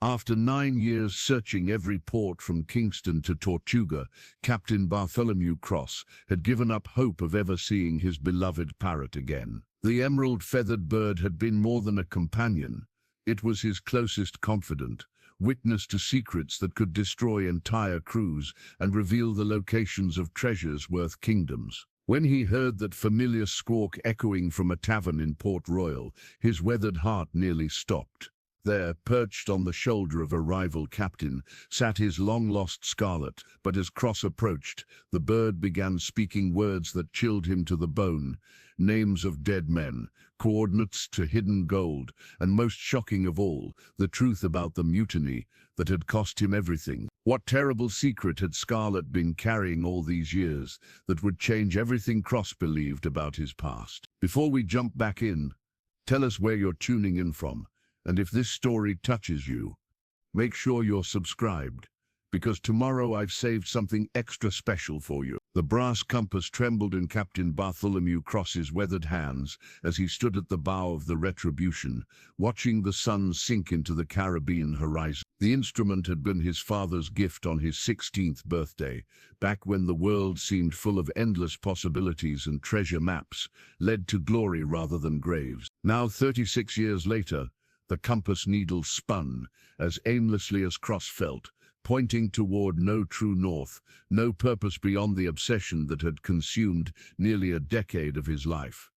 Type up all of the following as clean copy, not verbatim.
After 9 years searching every port from Kingston to Tortuga, Captain Bartholomew Cross had given up hope of ever seeing his beloved Parrot again. The emerald-feathered bird had been more than a companion. It was his closest confidant, witness to secrets that could destroy entire crews and reveal the locations of treasures worth kingdoms. When he heard that familiar squawk echoing from a tavern in Port Royal, his weathered heart nearly stopped. There, perched on the shoulder of a rival captain, sat his long-lost Scarlett, but as Cross approached, the bird began speaking words that chilled him to the bone. Names of dead men, coordinates to hidden gold, and most shocking of all, the truth about the mutiny that had cost him everything. What terrible secret had Scarlett been carrying all these years that would change everything Cross believed about his past? Before we jump back in, tell us where you're tuning in from. And if this story touches you, make sure you're subscribed, because tomorrow I've saved something extra special for you. The brass compass trembled in Captain Bartholomew Cross's weathered hands as he stood at the bow of the Retribution, watching the sun sink into the Caribbean horizon. The instrument had been his father's gift on his 16th birthday, back when the world seemed full of endless possibilities and treasure maps led to glory rather than graves. Now, 36 years later, the compass needle spun, as aimlessly as Cross felt, pointing toward no true north, no purpose beyond the obsession that had consumed nearly a decade of his life.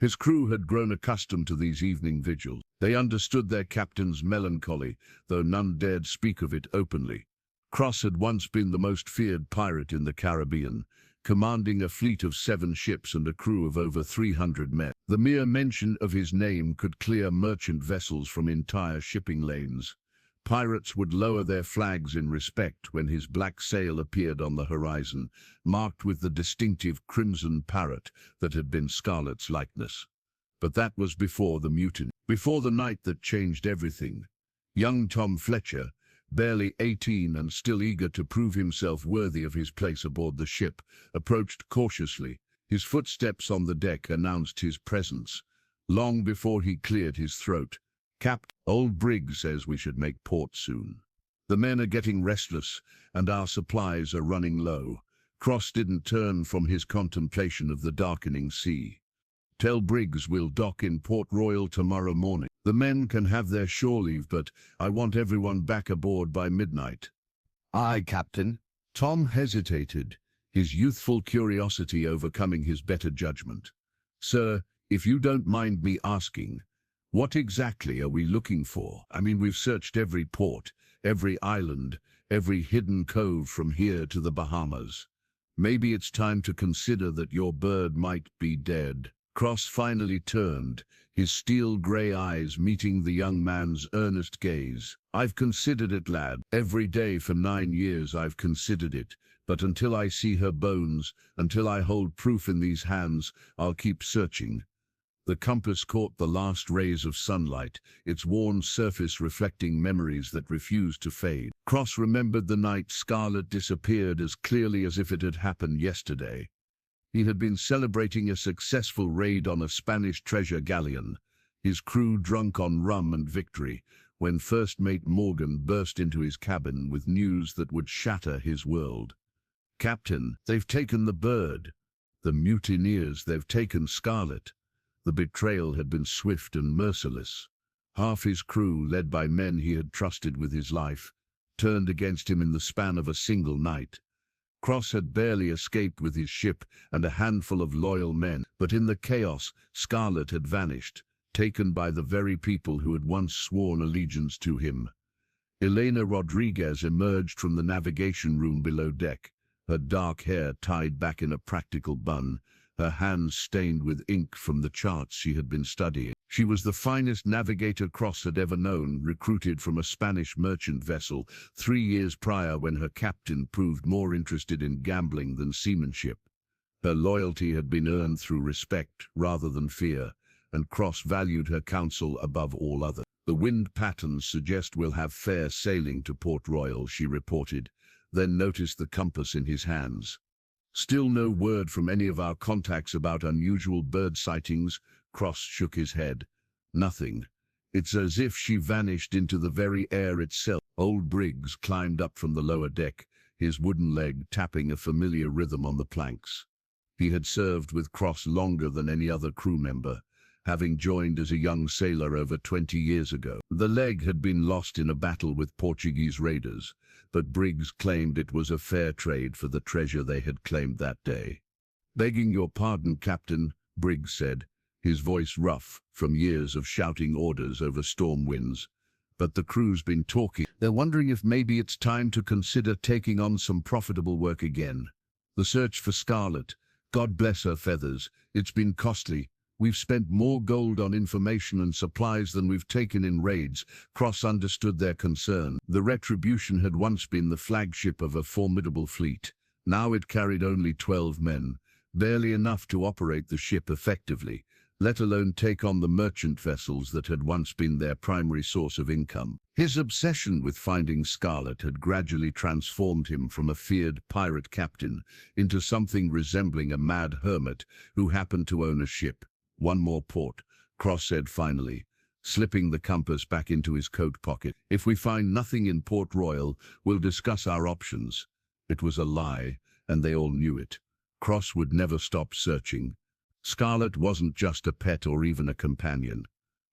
His crew had grown accustomed to these evening vigils. They understood their captain's melancholy, though none dared speak of it openly. Cross had once been the most feared pirate in the Caribbean, commanding a fleet of 7 ships and a crew of over 300 men. The mere mention of his name could clear merchant vessels from entire shipping lanes. Pirates would lower their flags in respect when his black sail appeared on the horizon, marked with the distinctive crimson parrot that had been Scarlett's likeness. But that was before the mutiny, before the night that changed everything. Young Tom Fletcher, barely 18 and still eager to prove himself worthy of his place aboard the ship, approached cautiously. His footsteps on the deck announced his presence. Long before he cleared his throat, "Captain, old brig says we should make port soon. The men are getting restless, and our supplies are running low." Cross didn't turn from his contemplation of the darkening sea. "Tell Briggs we'll dock in Port Royal tomorrow morning. The men can have their shore leave, but I want everyone back aboard by midnight." "Aye, Captain." Tom hesitated, his youthful curiosity overcoming his better judgment. "Sir, if you don't mind me asking, what exactly are we looking for? I mean, we've searched every port, every island, every hidden cove from here to the Bahamas. Maybe it's time to consider that your bird might be dead." Cross finally turned, his steel-grey eyes meeting the young man's earnest gaze. "I've considered it, lad. Every day for 9 years I've considered it. But until I see her bones, until I hold proof in these hands, I'll keep searching." The compass caught the last rays of sunlight, its worn surface reflecting memories that refused to fade. Cross remembered the night Scarlett disappeared as clearly as if it had happened yesterday. He had been celebrating a successful raid on a Spanish treasure galleon, his crew drunk on rum and victory, when first mate Morgan burst into his cabin with news that would shatter his world. "Captain, they've taken the bird. The mutineers, they've taken Scarlett." The betrayal had been swift and merciless. Half his crew, led by men he had trusted with his life, turned against him in the span of a single night. Cross had barely escaped with his ship and a handful of loyal men, but in the chaos, Scarlett had vanished, taken by the very people who had once sworn allegiance to him. Elena Rodriguez emerged from the navigation room below deck, her dark hair tied back in a practical bun, her hands stained with ink from the charts she had been studying. She was the finest navigator Cross had ever known, recruited from a Spanish merchant vessel 3 years prior when her captain proved more interested in gambling than seamanship. Her loyalty had been earned through respect rather than fear, and Cross valued her counsel above all others. "The wind patterns suggest we'll have fair sailing to Port Royal," she reported, then noticed the compass in his hands. "Still no word from any of our contacts about unusual bird sightings?" Cross shook his head. "Nothing. It's as if she vanished into the very air itself. Old Briggs climbed up from the lower deck, his wooden leg tapping a familiar rhythm on the planks. He had served with Cross longer than any other crew member, having joined as a young sailor over 20 years ago. The leg had been lost in a battle with Portuguese raiders, but Briggs claimed it was a fair trade for the treasure they had claimed that day. "Begging your pardon, Captain," Briggs said, his voice rough from years of shouting orders over storm winds. "But the crew's been talking. They're wondering if maybe it's time to consider taking on some profitable work again. The search for Scarlett, God bless her feathers, it's been costly. We've spent more gold on information and supplies than we've taken in raids." Cross understood their concern. The Retribution had once been the flagship of a formidable fleet. Now it carried only 12 men, barely enough to operate the ship effectively, let alone take on the merchant vessels that had once been their primary source of income. His obsession with finding Scarlett had gradually transformed him from a feared pirate captain into something resembling a mad hermit who happened to own a ship. "One more port," Cross said finally, slipping the compass back into his coat pocket. "If we find nothing in Port Royal, we'll discuss our options." It was a lie, and they all knew it. Cross would never stop searching. Scarlett wasn't just a pet or even a companion.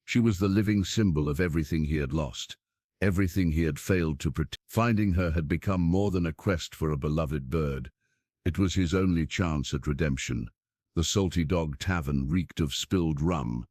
She was the living symbol of everything he had lost, everything he had failed to protect. Finding her had become more than a quest for a beloved bird. It was his only chance at redemption. The Salty Dog Tavern reeked of spilled rum,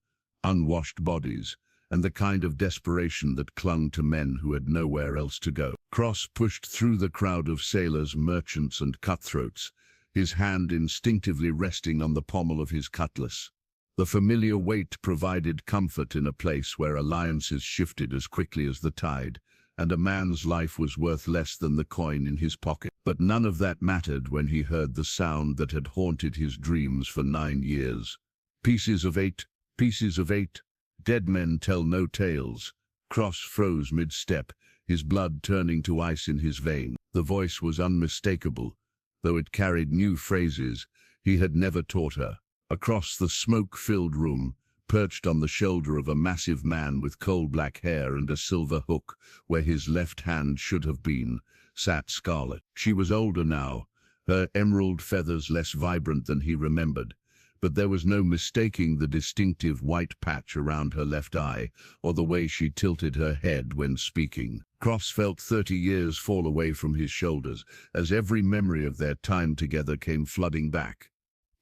unwashed bodies, and the kind of desperation that clung to men who had nowhere else to go. Cross pushed through the crowd of sailors, merchants, and cutthroats, his hand instinctively resting on the pommel of his cutlass. The familiar weight provided comfort in a place where alliances shifted as quickly as the tide, and a man's life was worth less than the coin in his pocket. But none of that mattered when he heard the sound that had haunted his dreams for 9 years. "Pieces of eight, pieces of eight, dead men tell no tales." Cross froze mid-step, his blood turning to ice in his veins. The voice was unmistakable, though it carried new phrases he had never taught her. Across the smoke-filled room, perched on the shoulder of a massive man with coal-black hair and a silver hook where his left hand should have been, sat Scarlett. She was older now, her emerald feathers less vibrant than he remembered, but there was no mistaking the distinctive white patch around her left eye or the way she tilted her head when speaking. Cross felt 30 years fall away from his shoulders as every memory of their time together came flooding back.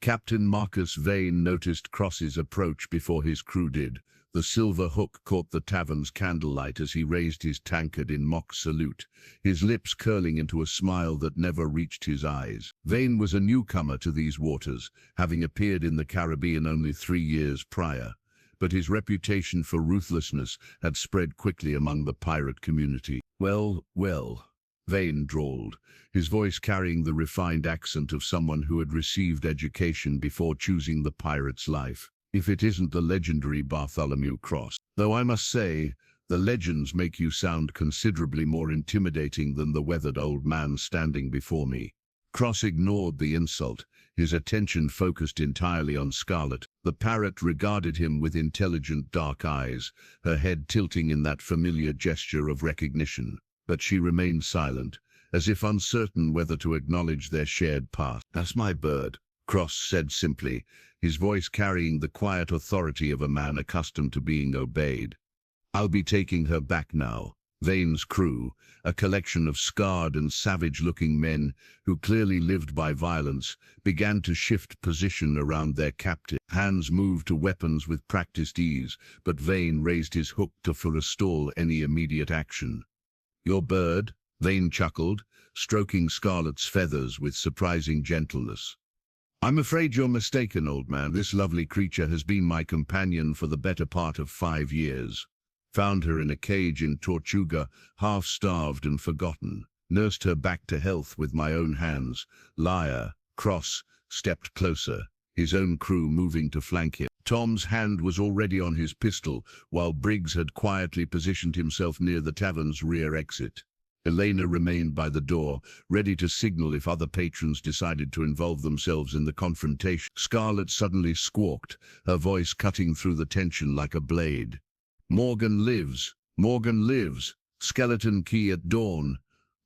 Captain Marcus Vane noticed Cross's approach before his crew did. The silver hook caught the tavern's candlelight as he raised his tankard in mock salute, his lips curling into a smile that never reached his eyes. Vane was a newcomer to these waters, having appeared in the Caribbean only 3 years prior, but his reputation for ruthlessness had spread quickly among the pirate community. Well, Vane drawled, his voice carrying the refined accent of someone who had received education before choosing the pirate's life. "If it isn't the legendary Bartholomew Cross. Though I must say, the legends make you sound considerably more intimidating than the weathered old man standing before me." Cross ignored the insult, his attention focused entirely on Scarlett. The parrot regarded him with intelligent dark eyes, her head tilting in that familiar gesture of recognition. But she remained silent, as if uncertain whether to acknowledge their shared past. "That's my bird," Cross said simply, his voice carrying the quiet authority of a man accustomed to being obeyed. "I'll be taking her back now." Vane's crew, a collection of scarred and savage-looking men who clearly lived by violence, began to shift position around their captive. Hands moved to weapons with practiced ease, but Vane raised his hook to forestall any immediate action. "Your bird?" Vane chuckled, stroking Scarlett's feathers with surprising gentleness. "I'm afraid you're mistaken, old man. This lovely creature has been my companion for the better part of 5 years. Found her in a cage in Tortuga, half-starved and forgotten. Nursed her back to health with my own hands." Liar. Cross stepped closer, his own crew moving to flank him. Tom's hand was already on his pistol, while Briggs had quietly positioned himself near the tavern's rear exit. Elena remained by the door, ready to signal if other patrons decided to involve themselves in the confrontation. Scarlett suddenly squawked, her voice cutting through the tension like a blade. Morgan lives. Morgan lives. Skeleton key at dawn.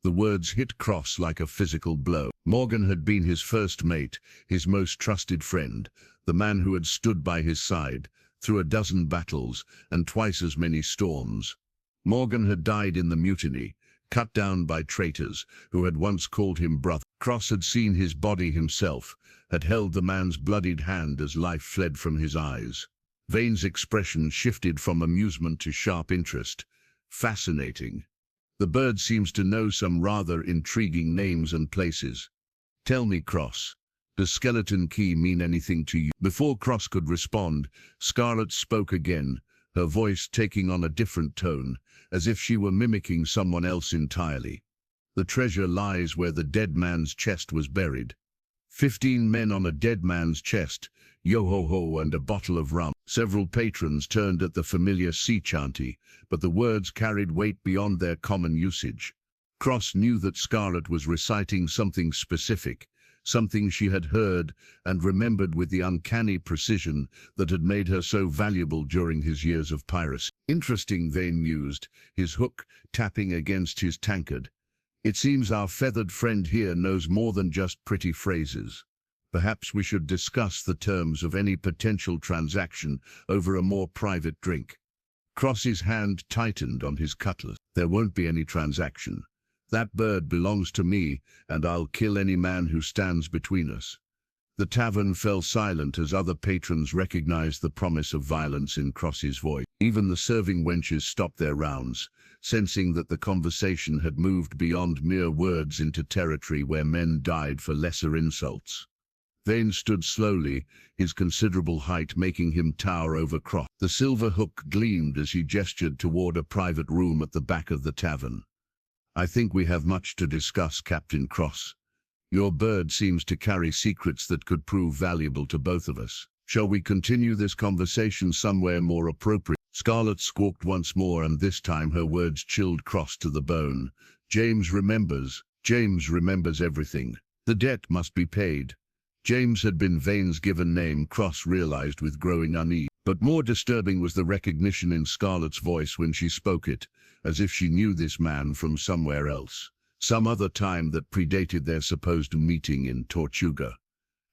The words hit Cross like a physical blow. Morgan had been his first mate, his most trusted friend, the man who had stood by his side through a dozen battles and twice as many storms. Morgan had died in the mutiny, cut down by traitors who had once called him brother. Cross had seen his body himself, had held the man's bloodied hand as life fled from his eyes. Vane's expression shifted from amusement to sharp interest. Fascinating. The bird seems to know some rather intriguing names and places. Tell me, Cross, does Skeleton Key mean anything to you? Before Cross could respond, Scarlett spoke again, her voice taking on a different tone, as if she were mimicking someone else entirely. The treasure lies where the dead man's chest was buried. 15 men on a dead man's chest, yo-ho-ho and a bottle of rum. Several patrons turned at the familiar sea chanty, but the words carried weight beyond their common usage. Cross knew that Scarlett was reciting something specific, something she had heard and remembered with the uncanny precision that had made her so valuable during his years of piracy. Interesting, Vane mused, his hook tapping against his tankard. It seems our feathered friend here knows more than just pretty phrases. Perhaps we should discuss the terms of any potential transaction over a more private drink. Cross's hand tightened on his cutlass. There won't be any transaction. That bird belongs to me, and I'll kill any man who stands between us. The tavern fell silent as other patrons recognized the promise of violence in Cross's voice. Even the serving wenches stopped their rounds, sensing that the conversation had moved beyond mere words into territory where men died for lesser insults. Vane stood slowly, his considerable height making him tower over Cross. The silver hook gleamed as he gestured toward a private room at the back of the tavern. I think we have much to discuss, Captain Cross. Your bird seems to carry secrets that could prove valuable to both of us. Shall we continue this conversation somewhere more appropriate? Scarlett squawked once more, and this time her words chilled Cross to the bone. James remembers everything. The debt must be paid. James had been Vane's given name, Cross realized with growing unease. But more disturbing was the recognition in Scarlett's voice when she spoke it, as if she knew this man from somewhere else, some other time that predated their supposed meeting in Tortuga.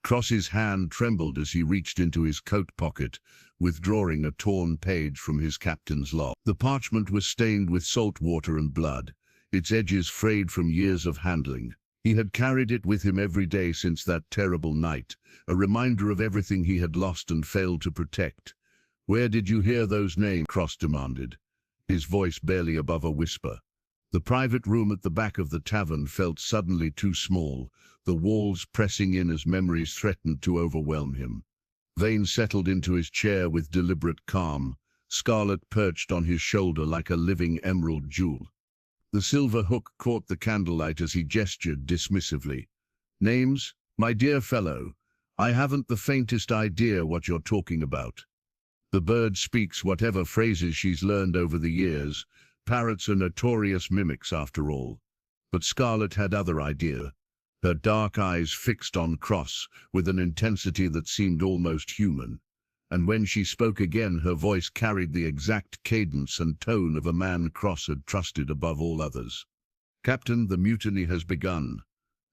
Cross's hand trembled as he reached into his coat pocket, withdrawing a torn page from his captain's log. The parchment was stained with salt water and blood, its edges frayed from years of handling. He had carried it with him every day since that terrible night, a reminder of everything he had lost and failed to protect. "Where did you hear those names?" Cross demanded, his voice barely above a whisper. The private room at the back of the tavern felt suddenly too small, the walls pressing in as memories threatened to overwhelm him. Vane settled into his chair with deliberate calm, Scarlett perched on his shoulder like a living emerald jewel. The silver hook caught the candlelight as he gestured dismissively. "Names? My dear fellow, I haven't the faintest idea what you're talking about. The bird speaks whatever phrases she's learned over the years. Parrots are notorious mimics after all." But Scarlett had other idea, her dark eyes fixed on Cross with an intensity that seemed almost human. And when she spoke again, her voice carried the exact cadence and tone of a man Cross had trusted above all others. "Captain, the mutiny has begun.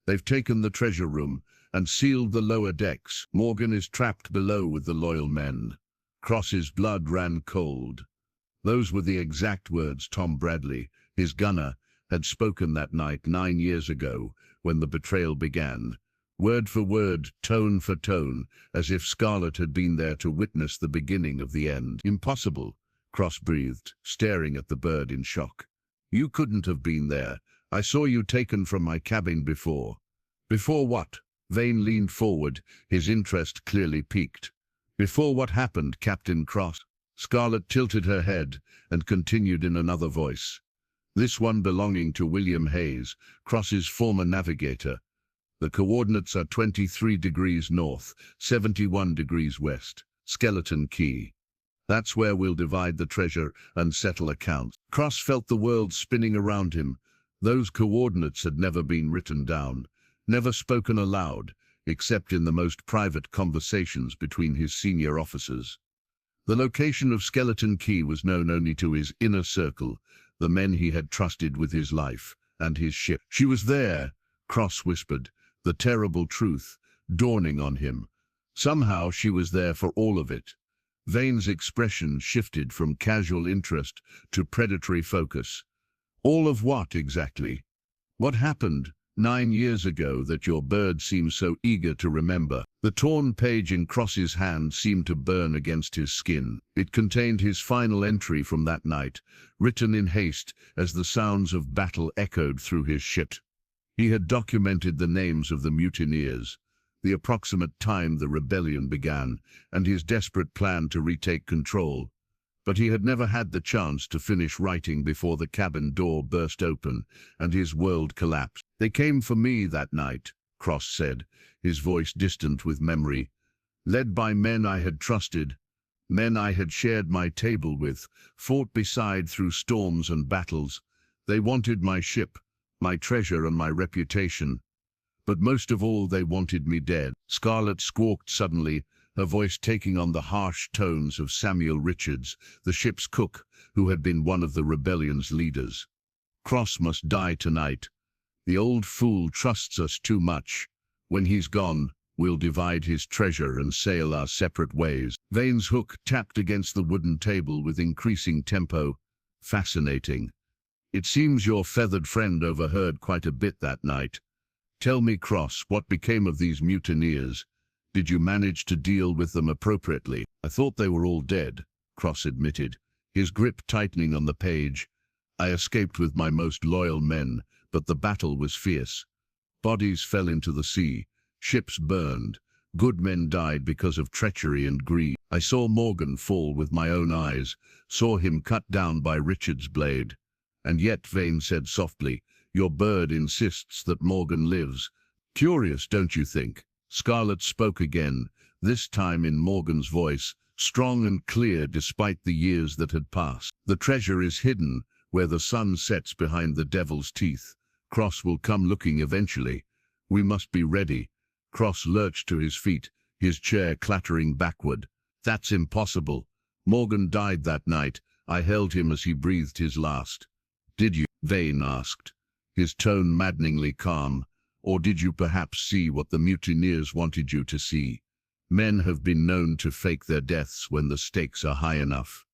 They've taken the treasure room and sealed the lower decks. Morgan is trapped below with the loyal men." Cross's blood ran cold. Those were the exact words Tom Bradley, his gunner, had spoken that night 9 years ago when the betrayal began. Word for word, tone for tone, as if Scarlett had been there to witness the beginning of the end. "Impossible," Cross breathed, staring at the bird in shock. "You couldn't have been there. I saw you taken from my cabin before." "Before what?" Vane leaned forward, his interest clearly piqued. "Before what happened, Captain Cross?" Scarlett tilted her head and continued in another voice. "This one belonging to William Hayes, Cross's former navigator. The coordinates are 23 degrees north, 71 degrees west. Skeleton Key. That's where we'll divide the treasure and settle accounts." Cross felt the world spinning around him. Those coordinates had never been written down, never spoken aloud, except in the most private conversations between his senior officers. The location of Skeleton Key was known only to his inner circle, the men he had trusted with his life and his ship. She was there, Cross whispered, the terrible truth dawning on him. Somehow she was there for all of it. Vane's expression shifted from casual interest to predatory focus. All of what exactly? What happened 9 years ago that your bird seems so eager to remember? The torn page in Cross's hand seemed to burn against his skin. It contained his final entry from that night, written in haste as the sounds of battle echoed through his ship. He had documented the names of the mutineers, the approximate time the rebellion began, and his desperate plan to retake control. But he had never had the chance to finish writing before the cabin door burst open and his world collapsed. They came for me that night, Cross said, his voice distant with memory. Led by men I had trusted, men I had shared my table with, fought beside through storms and battles. They wanted my ship, my treasure and my reputation. But most of all, they wanted me dead. Scarlett squawked suddenly, her voice taking on the harsh tones of Samuel Richards, the ship's cook, who had been one of the rebellion's leaders. Cross must die tonight. The old fool trusts us too much. When he's gone, we'll divide his treasure and sail our separate ways. Vane's hook tapped against the wooden table with increasing tempo. Fascinating. It seems your feathered friend overheard quite a bit that night. Tell me, Cross, what became of these mutineers? Did you manage to deal with them appropriately? I thought they were all dead, Cross admitted, his grip tightening on the page. I escaped with my most loyal men, but the battle was fierce. Bodies fell into the sea, ships burned, good men died because of treachery and greed. I saw Morgan fall with my own eyes, saw him cut down by Richard's blade. And yet, Vane said softly, your bird insists that Morgan lives. Curious, don't you think? Scarlett spoke again, this time in Morgan's voice, strong and clear despite the years that had passed. The treasure is hidden where the sun sets behind the devil's teeth. Cross will come looking eventually. We must be ready. Cross lurched to his feet, his chair clattering backward. That's impossible. Morgan died that night. I held him as he breathed his last. Did you? Vane asked, his tone maddeningly calm. Or did you perhaps see what the mutineers wanted you to see? Men have been known to fake their deaths when the stakes are high enough.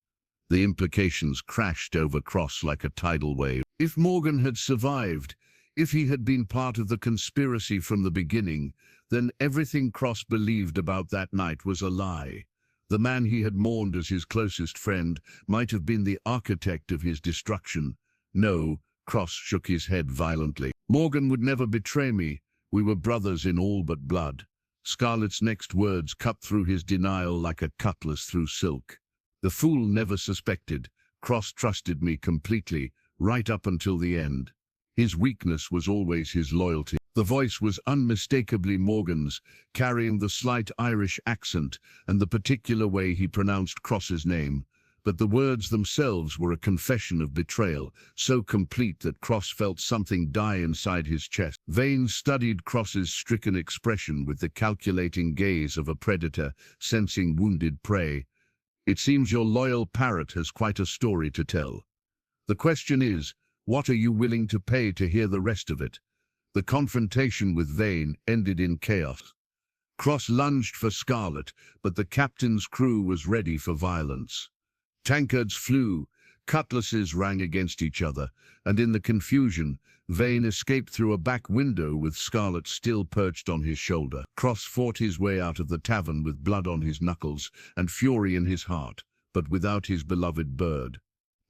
The implications crashed over Cross like a tidal wave. If Morgan had survived, if he had been part of the conspiracy from the beginning, then everything Cross believed about that night was a lie. The man he had mourned as his closest friend might have been the architect of his destruction. No, Cross shook his head violently. Morgan would never betray me. We were brothers in all but blood. Scarlett's next words cut through his denial like a cutlass through silk. The fool never suspected. Cross trusted me completely, right up until the end. His weakness was always his loyalty. The voice was unmistakably Morgan's, carrying the slight Irish accent and the particular way he pronounced Cross's name. But the words themselves were a confession of betrayal, so complete that Cross felt something die inside his chest. Vane studied Cross's stricken expression with the calculating gaze of a predator sensing wounded prey. It seems your loyal Parrot has quite a story to tell. The question is, what are you willing to pay to hear the rest of it? The confrontation with Vane ended in chaos. Cross lunged for Scarlett, but the captain's crew was ready for violence. Tankards flew, cutlasses rang against each other, and in the confusion, Vane escaped through a back window with Scarlett still perched on his shoulder. Cross fought his way out of the tavern with blood on his knuckles and fury in his heart, but without his beloved bird.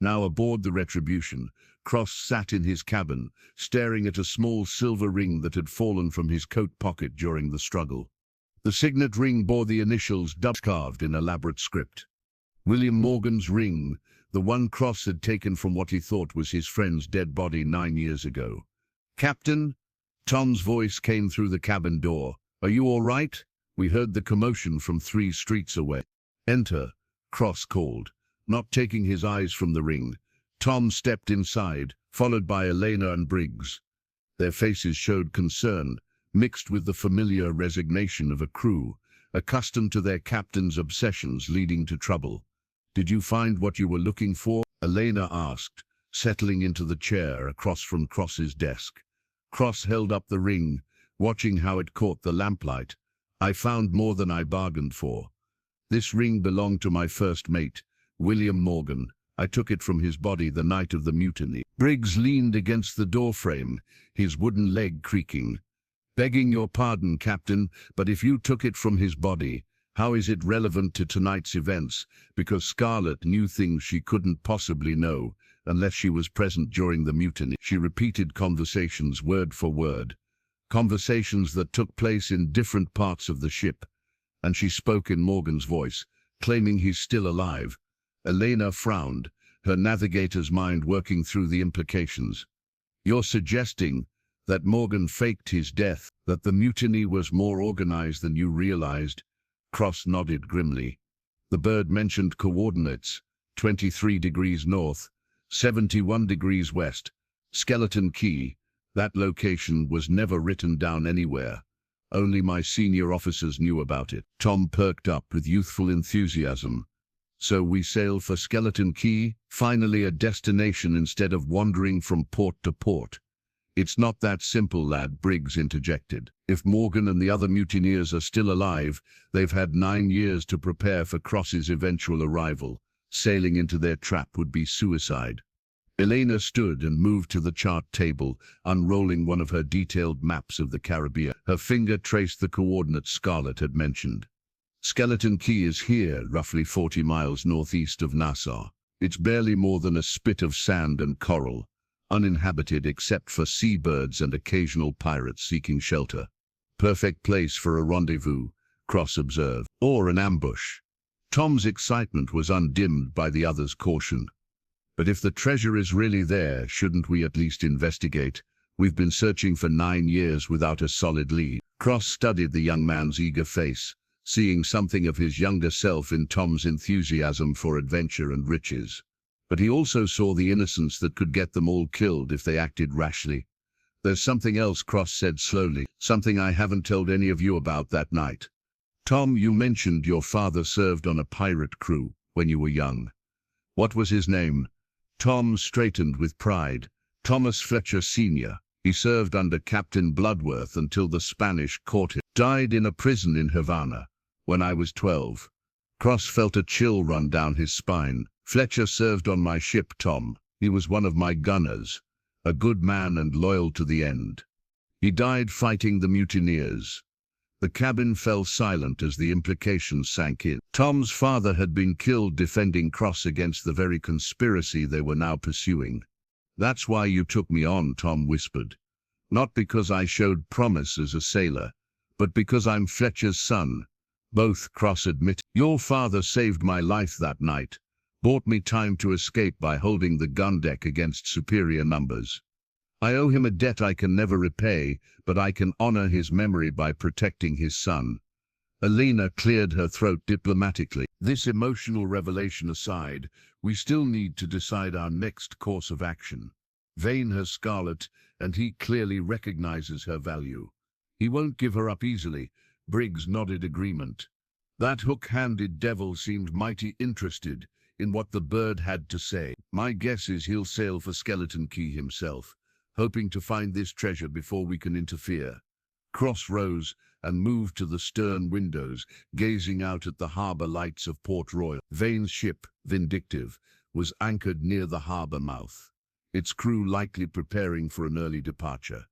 Now aboard the Retribution, Cross sat in his cabin, staring at a small silver ring that had fallen from his coat pocket during the struggle. The signet ring bore the initials carved in elaborate script. William Morgan's ring, the one Cross had taken from what he thought was his friend's dead body 9 years ago. "Captain?" Tom's voice came through the cabin door. "Are you all right? We heard the commotion from 3 streets away." "Enter," Cross called, not taking his eyes from the ring. Tom stepped inside, followed by Elena and Briggs. Their faces showed concern, mixed with the familiar resignation of a crew, accustomed to their captain's obsessions leading to trouble. Did you find what you were looking for? Elena asked, settling into the chair across from Cross's desk. Cross held up the ring, watching how it caught the lamplight. I found more than I bargained for. This ring belonged to my first mate, William Morgan. I took it from his body the night of the mutiny. Briggs leaned against the doorframe, his wooden leg creaking. Begging your pardon, Captain, but if you took it from his body, how is it relevant to tonight's events? Because Scarlett knew things she couldn't possibly know, unless she was present during the mutiny. She repeated conversations word for word. Conversations that took place in different parts of the ship. And she spoke in Morgan's voice, claiming he's still alive. Elena frowned, her navigator's mind working through the implications. You're suggesting that Morgan faked his death, that the mutiny was more organized than you realized? Cross nodded grimly. The bird mentioned coordinates, 23 degrees north, 71 degrees west, Skeleton Key. That location was never written down anywhere. Only my senior officers knew about it. Tom perked up with youthful enthusiasm. So we sail for Skeleton Key, finally a destination instead of wandering from port to port. It's not that simple, lad, Briggs interjected. If Morgan and the other mutineers are still alive, they've had 9 years to prepare for Cross's eventual arrival. Sailing into their trap would be suicide. Elena stood and moved to the chart table, unrolling one of her detailed maps of the Caribbean. Her finger traced the coordinates Scarlett had mentioned. Skeleton Key is here, roughly 40 miles northeast of Nassau. It's barely more than a spit of sand and coral, uninhabited except for seabirds and occasional pirates seeking shelter. Perfect place for a rendezvous, Cross observed, or an ambush. Tom's excitement was undimmed by the other's caution. But if the treasure is really there, shouldn't we at least investigate? We've been searching for 9 years without a solid lead. Cross studied the young man's eager face, seeing something of his younger self in Tom's enthusiasm for adventure and riches. But he also saw the innocence that could get them all killed if they acted rashly. There's something else, Cross said slowly, something I haven't told any of you about that night. Tom, you mentioned your father served on a pirate crew when you were young. What was his name? Tom straightened with pride. Thomas Fletcher Sr. He served under Captain Bloodworth until the Spanish caught him. Died in a prison in Havana when I was 12. Cross felt a chill run down his spine. Fletcher served on my ship, Tom. He was one of my gunners. A good man and loyal to the end. He died fighting the mutineers. The cabin fell silent as the implications sank in. Tom's father had been killed defending Cross against the very conspiracy they were now pursuing. That's why you took me on, Tom whispered. Not because I showed promise as a sailor, but because I'm Fletcher's son. Both, Cross admitted. Your father saved my life that night, bought me time to escape by holding the gun deck against superior numbers. I owe him a debt I can never repay, but I can honor his memory by protecting his son. Elena cleared her throat diplomatically. This emotional revelation aside, we still need to decide our next course of action. Vane has Scarlett, and he clearly recognizes her value. He won't give her up easily. Briggs nodded agreement. That hook-handed devil seemed mighty interested in what the bird had to say. My guess is he'll sail for Skeleton Key himself, hoping to find this treasure before we can interfere. Cross rose and moved to the stern windows, gazing out at the harbor lights of Port Royal. Vane's ship, Vindictive, was anchored near the harbor mouth, its crew likely preparing for an early departure.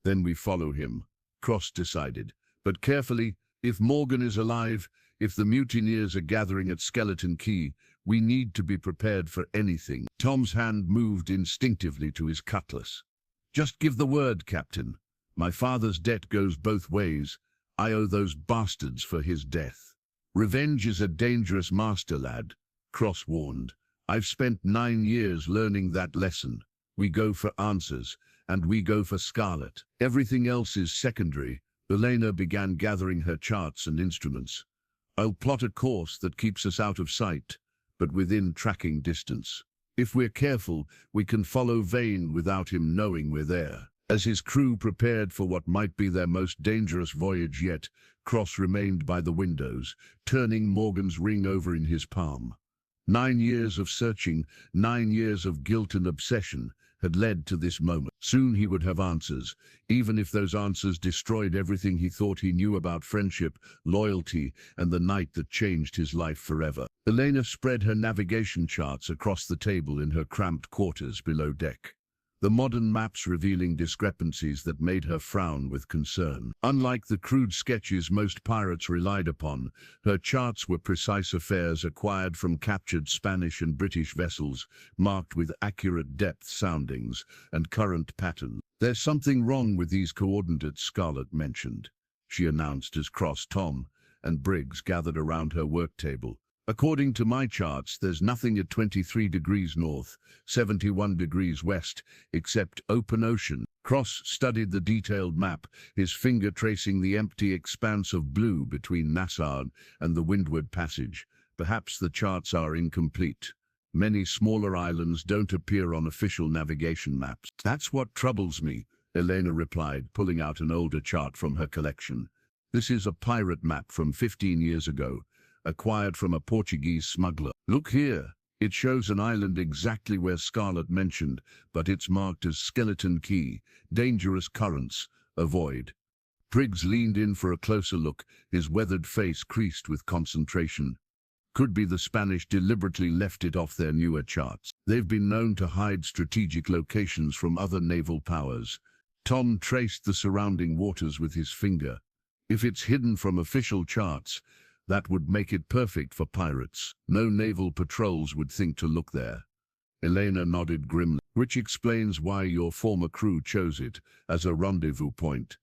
Then we follow him, Cross decided. But carefully, if Morgan is alive, if the mutineers are gathering at Skeleton Key, we need to be prepared for anything. Tom's hand moved instinctively to his cutlass. Just give the word, Captain. My father's debt goes both ways. I owe those bastards for his death. Revenge is a dangerous master, lad, Cross warned. I've spent 9 years learning that lesson. We go for answers, and we go for Scarlett. Everything else is secondary. Elena began gathering her charts and instruments. I'll plot a course that keeps us out of sight, but within tracking distance. If we're careful, we can follow Vane without him knowing we're there. As his crew prepared for what might be their most dangerous voyage yet, Cross remained by the windows, turning Morgan's ring over in his palm. 9 years of searching, 9 years of guilt and obsession had led to this moment. Soon he would have answers, even if those answers destroyed everything he thought he knew about friendship, loyalty, and the night that changed his life forever. Elena spread her navigation charts across the table in her cramped quarters below deck, the modern maps revealing discrepancies that made her frown with concern. Unlike the crude sketches most pirates relied upon, her charts were precise affairs acquired from captured Spanish and British vessels, marked with accurate depth soundings and current patterns. "There's something wrong with these coordinates," Scarlett mentioned, she announced as Cross, Tom, and Briggs gathered around her work table. "According to my charts, there's nothing at 23 degrees north, 71 degrees west, except open ocean." Cross studied the detailed map, his finger tracing the empty expanse of blue between Nassau and the Windward Passage. "Perhaps the charts are incomplete. Many smaller islands don't appear on official navigation maps." "That's what troubles me," Elena replied, pulling out an older chart from her collection. "This is a pirate map from 15 years ago. Acquired from a Portuguese smuggler. Look here, it shows an island exactly where Scarlett mentioned, but it's marked as Skeleton Key, dangerous currents, avoid." Briggs leaned in for a closer look, his weathered face creased with concentration. "Could be the Spanish deliberately left it off their newer charts. They've been known to hide strategic locations from other naval powers." Tom traced the surrounding waters with his finger. "If it's hidden from official charts, that would make it perfect for pirates. No naval patrols would think to look there." Elena nodded grimly. "Which explains why your former crew chose it as a rendezvous point.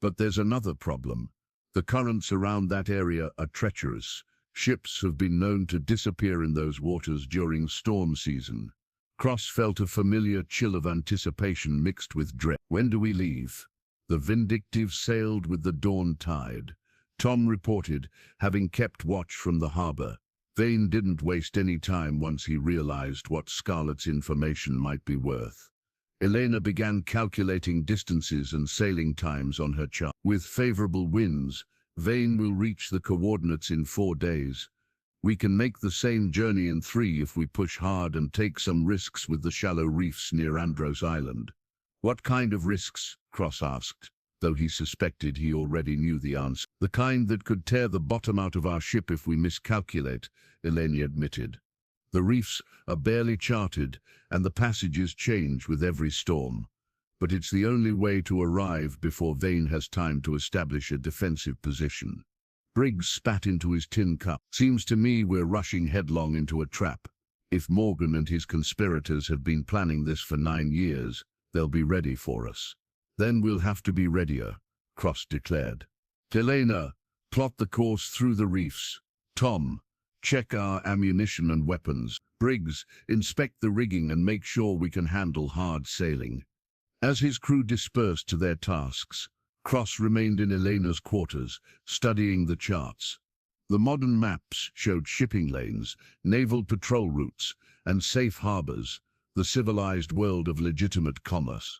But there's another problem. The currents around that area are treacherous. Ships have been known to disappear in those waters during storm season." Cross felt a familiar chill of anticipation mixed with dread. "When do we leave?" "The Vindictive sailed with the dawn tide," Tom reported, having kept watch from the harbor. Vane didn't waste any time once he realized what Scarlett's information might be worth. Elena began calculating distances and sailing times on her chart. "With favorable winds, Vane will reach the coordinates in 4 days. We can make the same journey in 3 if we push hard and take some risks with the shallow reefs near Andros Island." "What kind of risks?" Cross asked, though he suspected he already knew the answer. "The kind that could tear the bottom out of our ship if we miscalculate," Elena admitted. "The reefs are barely charted, and the passages change with every storm. But it's the only way to arrive before Vane has time to establish a defensive position." Briggs spat into his tin cup. "Seems to me we're rushing headlong into a trap. If Morgan and his conspirators have been planning this for 9 years, they'll be ready for us." "Then we'll have to be readier," Cross declared. "Elena, plot the course through the reefs. Tom, check our ammunition and weapons. Briggs, inspect the rigging and make sure we can handle hard sailing." As his crew dispersed to their tasks, Cross remained in Elena's quarters, studying the charts. The modern maps showed shipping lanes, naval patrol routes, and safe harbors, the civilized world of legitimate commerce.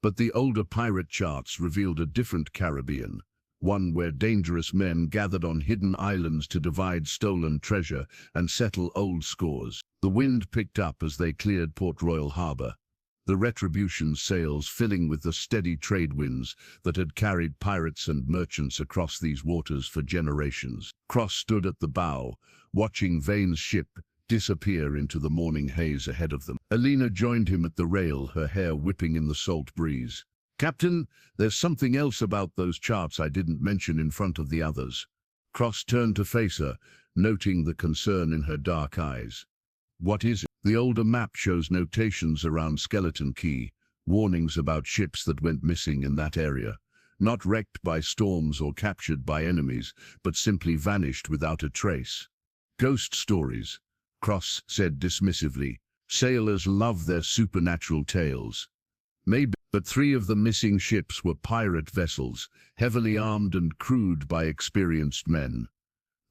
But the older pirate charts revealed a different Caribbean, one where dangerous men gathered on hidden islands to divide stolen treasure and settle old scores. The wind picked up as they cleared Port Royal Harbor, the Retribution sails filling with the steady trade winds that had carried pirates and merchants across these waters for generations. Cross stood at the bow, watching Vane's ship disappear into the morning haze ahead of them. Elena joined him at the rail, her hair whipping in the salt breeze. "Captain, there's something else about those charts I didn't mention in front of the others." Cross turned to face her, noting the concern in her dark eyes. "What is it?" "The older map shows notations around Skeleton Key, warnings about ships that went missing in that area. Not wrecked by storms or captured by enemies, but simply vanished without a trace." "Ghost stories," Cross said dismissively. "Sailors love their supernatural tales." "Maybe, but 3 of the missing ships were pirate vessels, heavily armed and crewed by experienced men.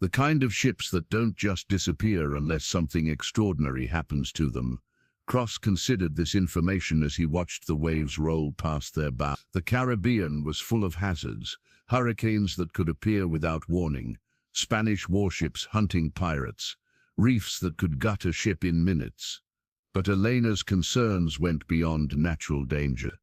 The kind of ships that don't just disappear unless something extraordinary happens to them." Cross considered this information as he watched the waves roll past their bow. The Caribbean was full of hazards, hurricanes that could appear without warning, Spanish warships hunting pirates, reefs that could gut a ship in minutes. But Elena's concerns went beyond natural danger.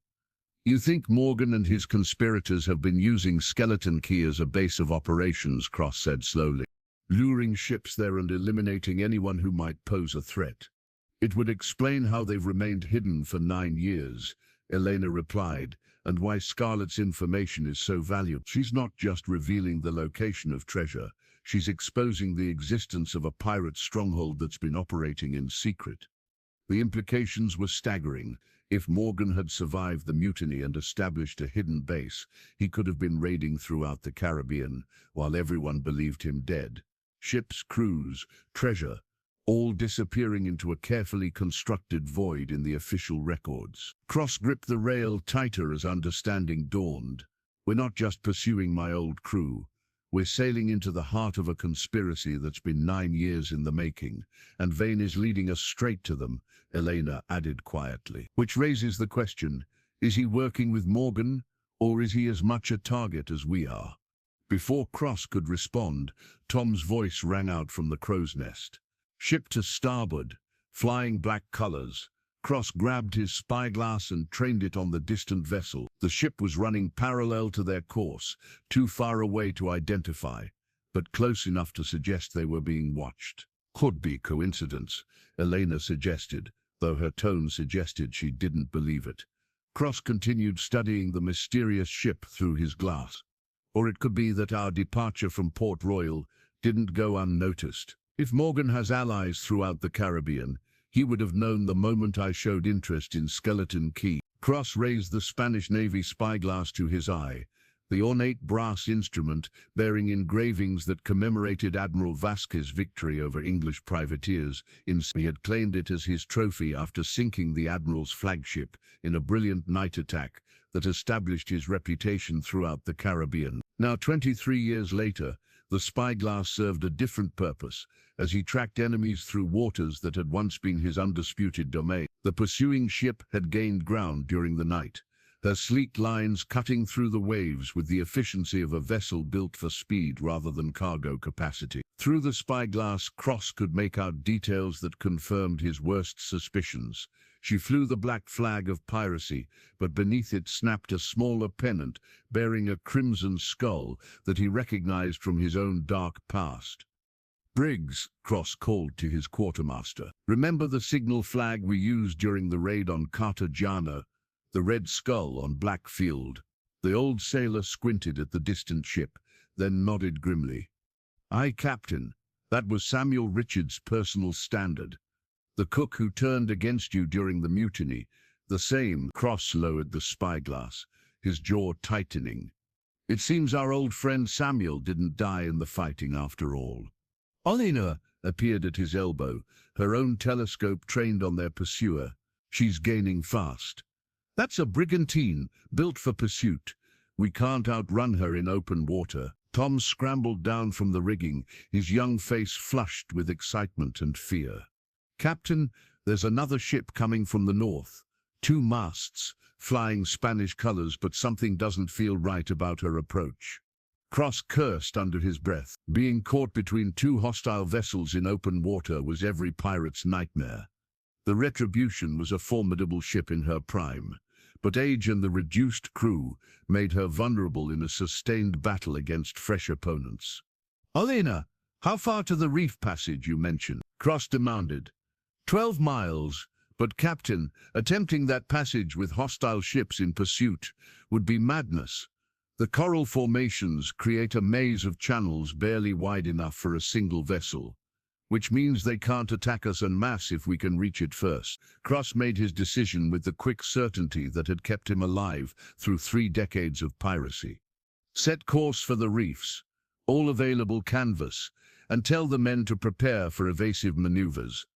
"You think Morgan and his conspirators have been using Skeleton Key as a base of operations," Cross said slowly, "luring ships there and eliminating anyone who might pose a threat." "It would explain how they've remained hidden for 9 years, Elena replied, "and why Scarlett's information is so valuable. She's not just revealing the location of treasure, she's exposing the existence of a pirate stronghold that's been operating in secret." The implications were staggering. If Morgan had survived the mutiny and established a hidden base, he could have been raiding throughout the Caribbean, while everyone believed him dead. Ships, crews, treasure, all disappearing into a carefully constructed void in the official records. Cross gripped the rail tighter as understanding dawned. "We're not just pursuing my old crew. We're sailing into the heart of a conspiracy that's been 9 years in the making, and Vane is leading us straight to them," Elena added quietly. "Which raises the question, is he working with Morgan, or is he as much a target as we are?" Before Cross could respond, Tom's voice rang out from the crow's nest. "Ship to starboard, flying black colors." Cross grabbed his spyglass and trained it on the distant vessel. The ship was running parallel to their course, too far away to identify, but close enough to suggest they were being watched. "Could be coincidence," Elena suggested, though her tone suggested she didn't believe it. Cross continued studying the mysterious ship through his glass. "Or it could be that our departure from Port Royal didn't go unnoticed. If Morgan has allies throughout the Caribbean, he would have known the moment I showed interest in Skeleton Key." Cross raised the Spanish Navy spyglass to his eye, the ornate brass instrument bearing engravings that commemorated Admiral Vasquez's victory over English privateers. He had claimed it as his trophy after sinking the Admiral's flagship in a brilliant night attack that established his reputation throughout the Caribbean. Now, 23 years later, the spyglass served a different purpose, as he tracked enemies through waters that had once been his undisputed domain. The pursuing ship had gained ground during the night, her sleek lines cutting through the waves with the efficiency of a vessel built for speed rather than cargo capacity. Through the spyglass, Cross could make out details that confirmed his worst suspicions. She flew the black flag of piracy, but beneath it snapped a smaller pennant bearing a crimson skull that he recognized from his own dark past. "Briggs," Cross called to his quartermaster. "Remember the signal flag we used during the raid on Cartagena? The red skull on black field." The old sailor squinted at the distant ship, then nodded grimly. "Aye, Captain. That was Samuel Richards' personal standard. The cook who turned against you during the mutiny. The same." Cross lowered the spyglass, his jaw tightening. "It seems our old friend Samuel didn't die in the fighting after all." Elena appeared at his elbow, her own telescope trained on their pursuer. "She's gaining fast. That's a brigantine, built for pursuit. We can't outrun her in open water." Tom scrambled down from the rigging, his young face flushed with excitement and fear. "Captain, there's another ship coming from the north. 2 masts, flying Spanish colors, but something doesn't feel right about her approach." Cross cursed under his breath. Being caught between 2 hostile vessels in open water was every pirate's nightmare. The Retribution was a formidable ship in her prime, but age and the reduced crew made her vulnerable in a sustained battle against fresh opponents. "Elena, how far to the reef passage you mentioned?" Cross demanded. 12 miles, but Captain, attempting that passage with hostile ships in pursuit would be madness. The coral formations create a maze of channels barely wide enough for a single vessel, which means they can't attack us en masse if we can reach it first." Cross made his decision with the quick certainty that had kept him alive through 3 decades of piracy. "Set course for the reefs, all available canvas, and tell the men to prepare for evasive maneuvers."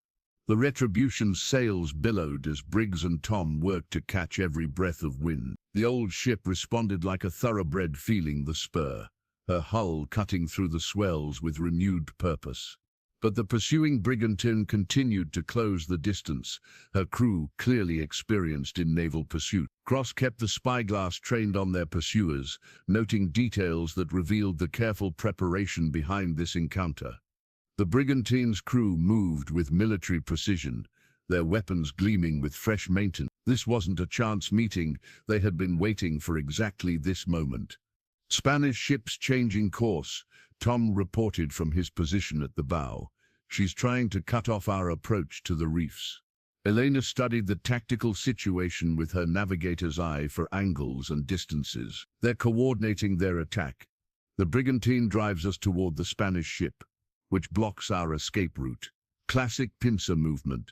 The Retribution's sails billowed as Briggs and Tom worked to catch every breath of wind. The old ship responded like a thoroughbred feeling the spur, her hull cutting through the swells with renewed purpose. But the pursuing brigantine continued to close the distance, her crew clearly experienced in naval pursuit. Cross kept the spyglass trained on their pursuers, noting details that revealed the careful preparation behind this encounter. The brigantine's crew moved with military precision, their weapons gleaming with fresh maintenance. This wasn't a chance meeting, they had been waiting for exactly this moment. Spanish ships changing course, Tom reported from his position at the bow. She's trying to cut off our approach to the reefs. Elena studied the tactical situation with her navigator's eye for angles and distances. They're coordinating their attack. The brigantine drives us toward the Spanish ship, which blocks our escape route. Classic pincer movement.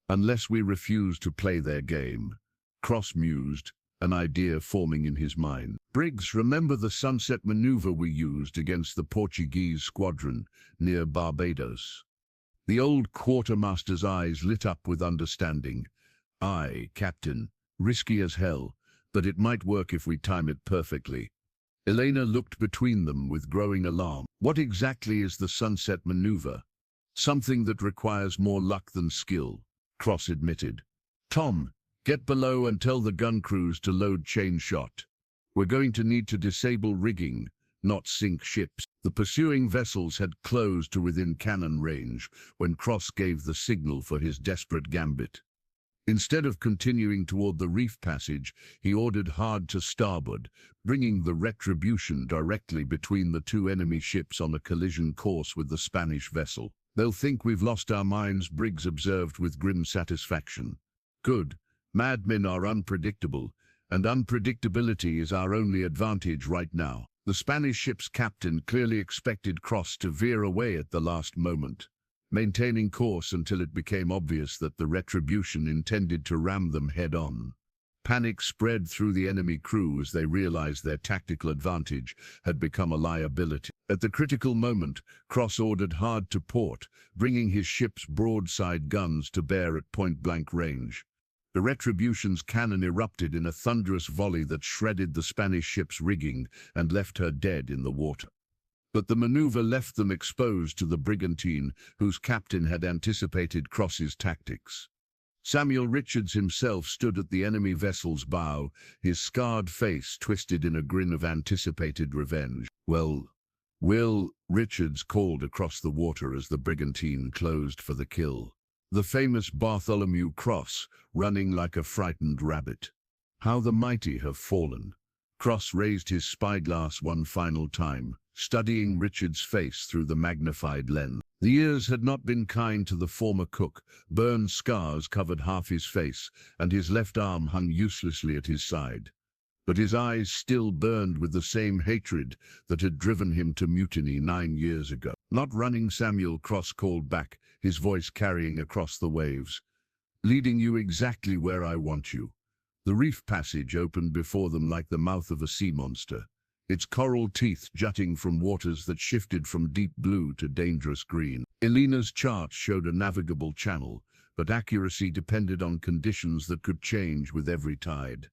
Unless we refuse to play their game. Cross mused, an idea forming in his mind. Briggs, remember the sunset maneuver we used against the Portuguese squadron near Barbados? The old quartermaster's eyes lit up with understanding. Aye, Captain. Risky as hell, but it might work if we time it perfectly. Elena looked between them with growing alarm. What exactly is the sunset maneuver? Something that requires more luck than skill, Cross admitted. Tom, get below and tell the gun crews to load chain shot. We're going to need to disable rigging, not sink ships. The pursuing vessels had closed to within cannon range when Cross gave the signal for his desperate gambit. Instead of continuing toward the reef passage, he ordered hard to starboard, bringing the Retribution directly between the two enemy ships on a collision course with the Spanish vessel. They'll think we've lost our minds, Briggs observed with grim satisfaction. Good. Madmen are unpredictable, and unpredictability is our only advantage right now. The Spanish ship's captain clearly expected Cross to veer away at the last moment, maintaining course until it became obvious that the Retribution intended to ram them head-on. Panic spread through the enemy crew as they realized their tactical advantage had become a liability. At the critical moment, Cross ordered hard to port, bringing his ship's broadside guns to bear at point-blank range. The Retribution's cannon erupted in a thunderous volley that shredded the Spanish ship's rigging and left her dead in the water. But the maneuver left them exposed to the brigantine, whose captain had anticipated Cross's tactics. Samuel Richards himself stood at the enemy vessel's bow, his scarred face twisted in a grin of anticipated revenge. "Well, Will," Richards called across the water as the brigantine closed for the kill. The famous Bartholomew Cross, running like a frightened rabbit. How the mighty have fallen. Cross raised his spyglass one final time, studying Richard's face through the magnified lens. The years had not been kind to the former cook. Burned scars covered half his face, and his left arm hung uselessly at his side. But his eyes still burned with the same hatred that had driven him to mutiny 9 years ago. "Not running," Samuel Cross called back, his voice carrying across the waves. "Leading you exactly where I want you." The reef passage opened before them like the mouth of a sea monster, its coral teeth jutting from waters that shifted from deep blue to dangerous green. Elena's chart showed a navigable channel, but accuracy depended on conditions that could change with every tide.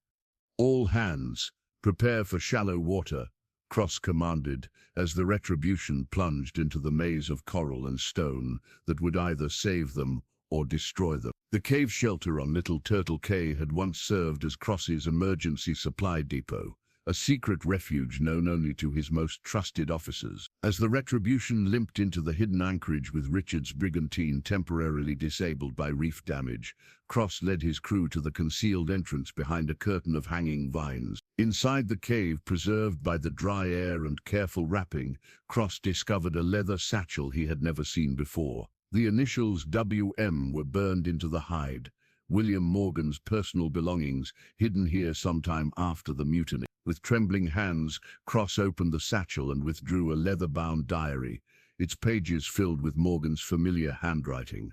"All hands, prepare for shallow water," Cross commanded, as the Retribution plunged into the maze of coral and stone that would either save them or destroy them. The cave shelter on Little Turtle Cay had once served as Cross's emergency supply depot, a secret refuge known only to his most trusted officers. As the Retribution limped into the hidden anchorage with Richard's brigantine temporarily disabled by reef damage, Cross led his crew to the concealed entrance behind a curtain of hanging vines. Inside the cave, preserved by the dry air and careful wrapping, Cross discovered a leather satchel he had never seen before. The initials WM were burned into the hide, William Morgan's personal belongings hidden here sometime after the mutiny. With trembling hands, Cross opened the satchel and withdrew a leather-bound diary, its pages filled with Morgan's familiar handwriting.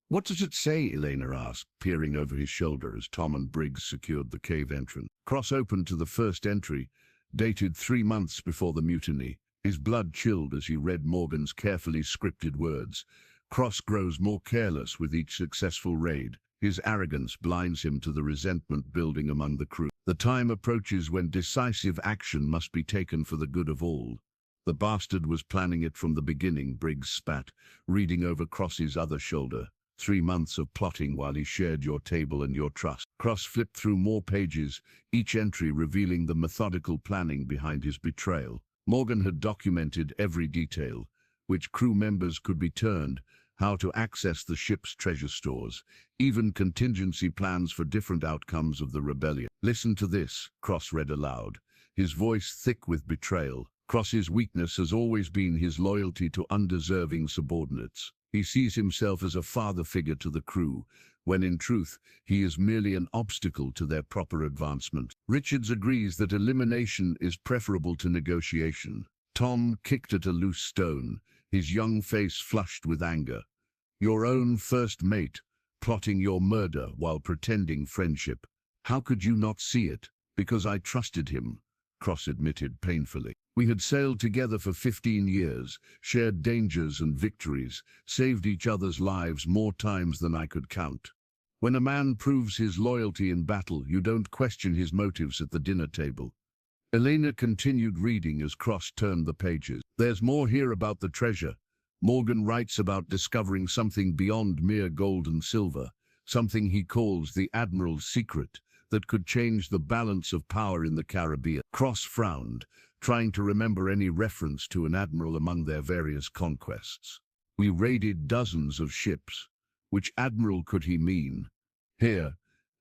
"What does it say?" Elena asked, peering over his shoulder as Tom and Briggs secured the cave entrance. Cross opened to the first entry, dated 3 months before the mutiny. His blood chilled as he read Morgan's carefully scripted words. Cross grows more careless with each successful raid. His arrogance blinds him to the resentment building among the crew. The time approaches when decisive action must be taken for the good of all. The bastard was planning it from the beginning, Briggs spat, reading over Cross's other shoulder. 3 months of plotting while he shared your table and your trust. Cross flipped through more pages, each entry revealing the methodical planning behind his betrayal. Morgan had documented every detail, which crew members could be turned, how to access the ship's treasure stores, even contingency plans for different outcomes of the rebellion. "Listen to this," Cross read aloud, his voice thick with betrayal. Cross's weakness has always been his loyalty to undeserving subordinates. He sees himself as a father figure to the crew, when in truth he is merely an obstacle to their proper advancement. Richards agrees that elimination is preferable to negotiation. Tom kicked at a loose stone, his young face flushed with anger. "Your own first mate, plotting your murder while pretending friendship. How could you not see it?" "Because I trusted him," Cross admitted painfully. "We had sailed together for 15 years, shared dangers and victories, saved each other's lives more times than I could count. When a man proves his loyalty in battle, you don't question his motives at the dinner table." Elena continued reading as Cross turned the pages. "There's more here about the treasure. Morgan writes about discovering something beyond mere gold and silver, something he calls the Admiral's secret, that could change the balance of power in the Caribbean." Cross frowned, trying to remember any reference to an admiral among their various conquests. "We raided dozens of ships. Which admiral could he mean?" "Here."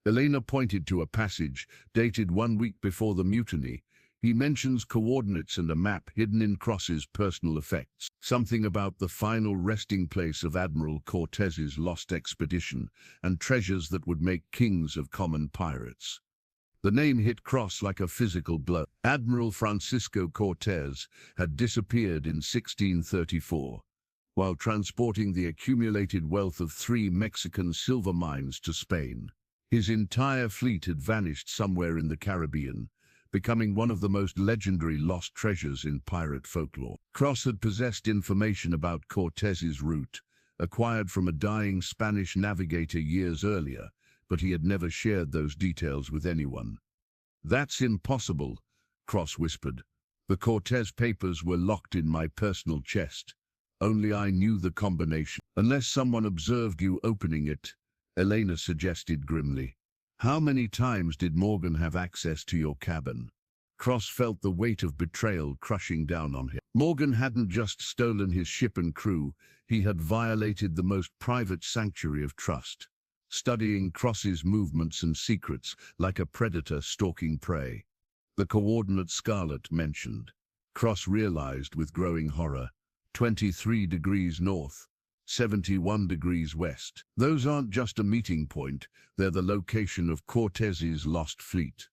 Elena pointed to a passage dated 1 week before the mutiny. He mentions coordinates and a map hidden in Cross's personal effects. Something about the final resting place of Admiral Cortez's lost expedition and treasures that would make kings of common pirates. The name hit Cross like a physical blow. Admiral Francisco Cortez had disappeared in 1634, while transporting the accumulated wealth of 3 Mexican silver mines to Spain. His entire fleet had vanished somewhere in the Caribbean, becoming one of the most legendary lost treasures in pirate folklore. Cross had possessed information about Cortez's route, acquired from a dying Spanish navigator years earlier, but he had never shared those details with anyone. "That's impossible," Cross whispered. "The Cortez papers were locked in my personal chest. Only I knew the combination." "Unless someone observed you opening it," Elena suggested grimly. "How many times did Morgan have access to your cabin?" Cross felt the weight of betrayal crushing down on him. Morgan hadn't just stolen his ship and crew, he had violated the most private sanctuary of trust, studying Cross's movements and secrets like a predator stalking prey. The coordinate Scarlett mentioned. Cross realized with growing horror. 23 degrees north. 71 degrees west. Those aren't just a meeting point, they're the location of Cortez's lost fleet.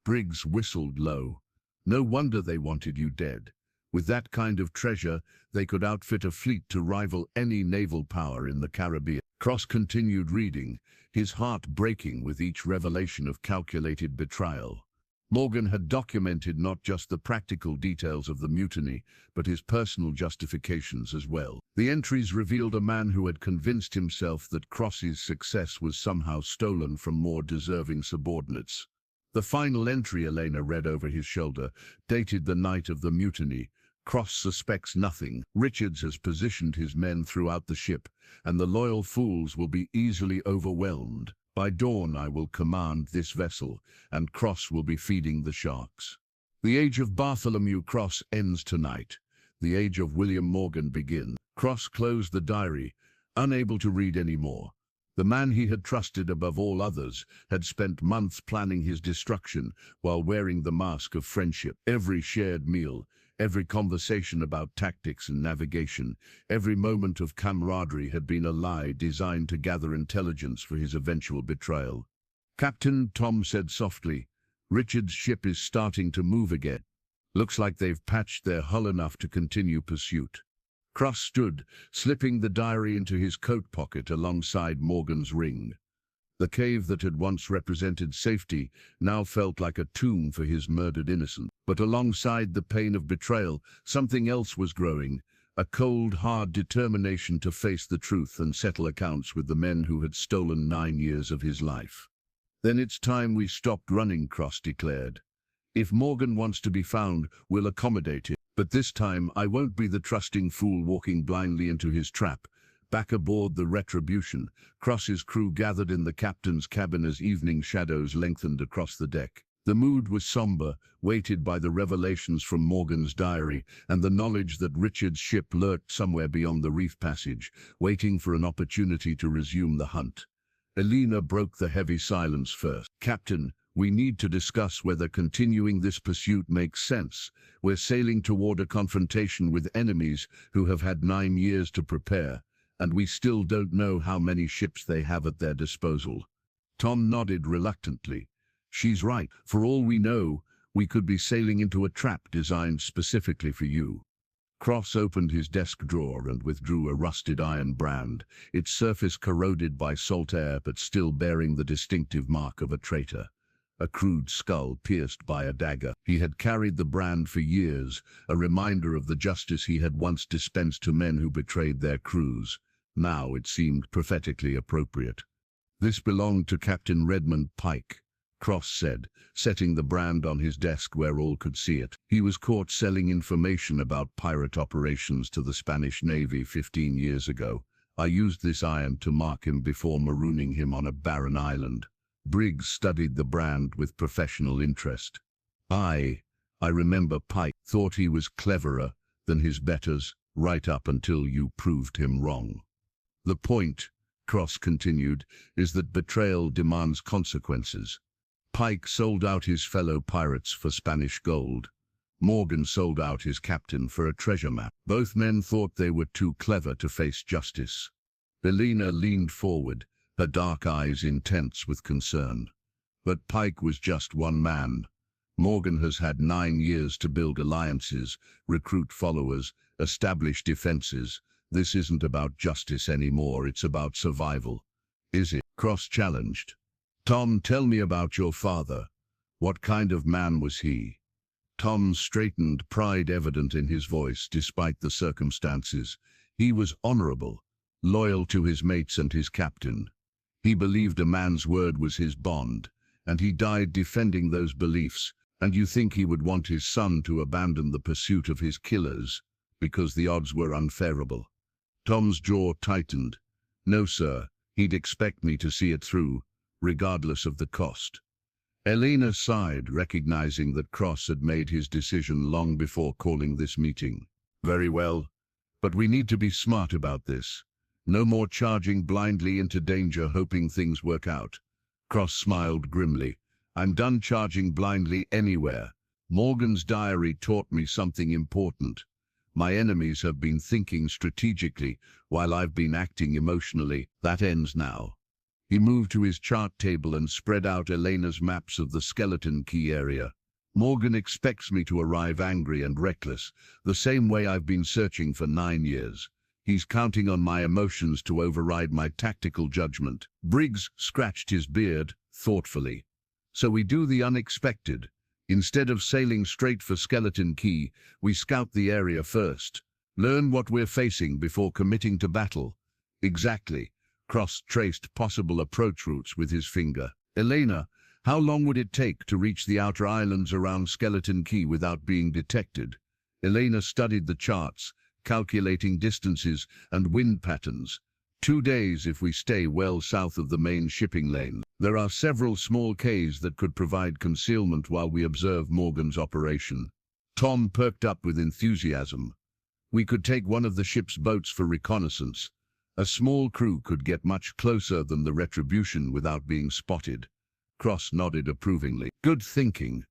Briggs whistled low. "No wonder they wanted you dead. With that kind of treasure, they could outfit a fleet to rival any naval power in the Caribbean." Cross continued reading, his heart breaking with each revelation of calculated betrayal. Morgan had documented not just the practical details of the mutiny, but his personal justifications as well. The entries revealed a man who had convinced himself that Cross's success was somehow stolen from more deserving subordinates. The final entry Elena read over his shoulder, dated the night of the mutiny. "Cross suspects nothing. Richards has positioned his men throughout the ship, and the loyal fools will be easily overwhelmed. By dawn I will command this vessel, and Cross will be feeding the sharks." The age of Bartholomew Cross ends tonight. The age of William Morgan begins. Cross closed the diary, unable to read any more. The man he had trusted above all others had spent months planning his destruction while wearing the mask of friendship. Every shared meal, every conversation about tactics and navigation, every moment of camaraderie had been a lie designed to gather intelligence for his eventual betrayal. "Captain," Tom said softly, "Richard's ship is starting to move again. Looks like they've patched their hull enough to continue pursuit." Cross stood, slipping the diary into his coat pocket alongside Morgan's ring. The cave that had once represented safety now felt like a tomb for his murdered innocence. But alongside the pain of betrayal, something else was growing, a cold, hard determination to face the truth and settle accounts with the men who had stolen 9 years of his life. "Then it's time we stopped running," Cross declared. "If Morgan wants to be found, we'll accommodate him. But this time I won't be the trusting fool walking blindly into his trap." Back aboard the Retribution, Cross's crew gathered in the captain's cabin as evening shadows lengthened across the deck. The mood was somber, weighted by the revelations from Morgan's diary and the knowledge that Richard's ship lurked somewhere beyond the reef passage, waiting for an opportunity to resume the hunt. Elena broke the heavy silence first. "Captain, we need to discuss whether continuing this pursuit makes sense. We're sailing toward a confrontation with enemies who have had 9 years to prepare, and we still don't know how many ships they have at their disposal." Tom nodded reluctantly. "She's right. For all we know, we could be sailing into a trap designed specifically for you." Cross opened his desk drawer and withdrew a rusted iron brand, its surface corroded by salt air but still bearing the distinctive mark of a traitor. A crude skull pierced by a dagger. He had carried the brand for years, a reminder of the justice he had once dispensed to men who betrayed their crews. Now it seemed prophetically appropriate. "This belonged to Captain Redmond Pike," Cross said, setting the brand on his desk where all could see it. "He was caught selling information about pirate operations to the Spanish Navy 15 years ago. I used this iron to mark him before marooning him on a barren island." Briggs studied the brand with professional interest. I remember Pike thought he was cleverer than his betters, right up until you proved him wrong. The point," Cross continued, "is that betrayal demands consequences. Pike sold out his fellow pirates for Spanish gold. Morgan sold out his captain for a treasure map. Both men thought they were too clever to face justice." Elena leaned forward, her dark eyes intense with concern. "But Pike was just one man. Morgan has had 9 years to build alliances, recruit followers, establish defenses. This isn't about justice anymore, it's about survival." "Is it?" Cross challenged. "Tom, tell me about your father. What kind of man was he?" Tom straightened, pride evident in his voice despite the circumstances. "He was honorable, loyal to his mates and his captain. He believed a man's word was his bond, and he died defending those beliefs. And you think he would want his son to abandon the pursuit of his killers because the odds were unfavorable?" Tom's jaw tightened. "No, sir. He'd expect me to see it through, regardless of the cost." Elena sighed, recognizing that Cross had made his decision long before calling this meeting. "Very well, but we need to be smart about this. No more charging blindly into danger hoping things work out." Cross smiled grimly. "I'm done charging blindly anywhere. Morgan's diary taught me something important. My enemies have been thinking strategically while I've been acting emotionally. That ends now." He moved to his chart table and spread out Elena's maps of the Skeleton Key area. "Morgan expects me to arrive angry and reckless, the same way I've been searching for 9 years. He's counting on my emotions to override my tactical judgment." Briggs scratched his beard thoughtfully. "So we do the unexpected. Instead of sailing straight for Skeleton Key, we scout the area first. Learn what we're facing before committing to battle." "Exactly." Cross traced possible approach routes with his finger. "Elena, how long would it take to reach the outer islands around Skeleton Key without being detected?" Elena studied the charts, calculating distances and wind patterns. 2 days if we stay well south of the main shipping lane. There are several small cays that could provide concealment while we observe Morgan's operation." Tom perked up with enthusiasm. "We could take one of the ship's boats for reconnaissance. A small crew could get much closer than the Retribution without being spotted." Cross nodded approvingly. "Good thinking.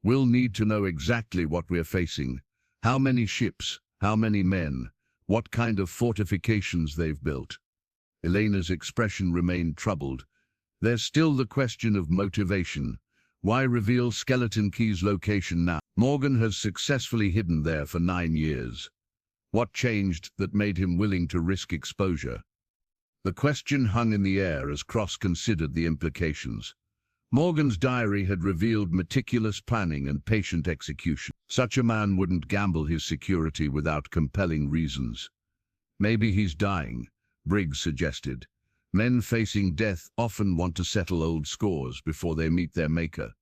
We'll need to know exactly what we're facing. How many ships, how many men, what kind of fortifications they've built." Elena's expression remained troubled. "There's still the question of motivation. Why reveal Skeleton Key's location now? Morgan has successfully hidden there for 9 years. What changed that made him willing to risk exposure?" The question hung in the air as Cross considered the implications. Morgan's diary had revealed meticulous planning and patient execution. Such a man wouldn't gamble his security without compelling reasons. "Maybe he's dying," Briggs suggested. "Men facing death often want to settle old scores before they meet their maker."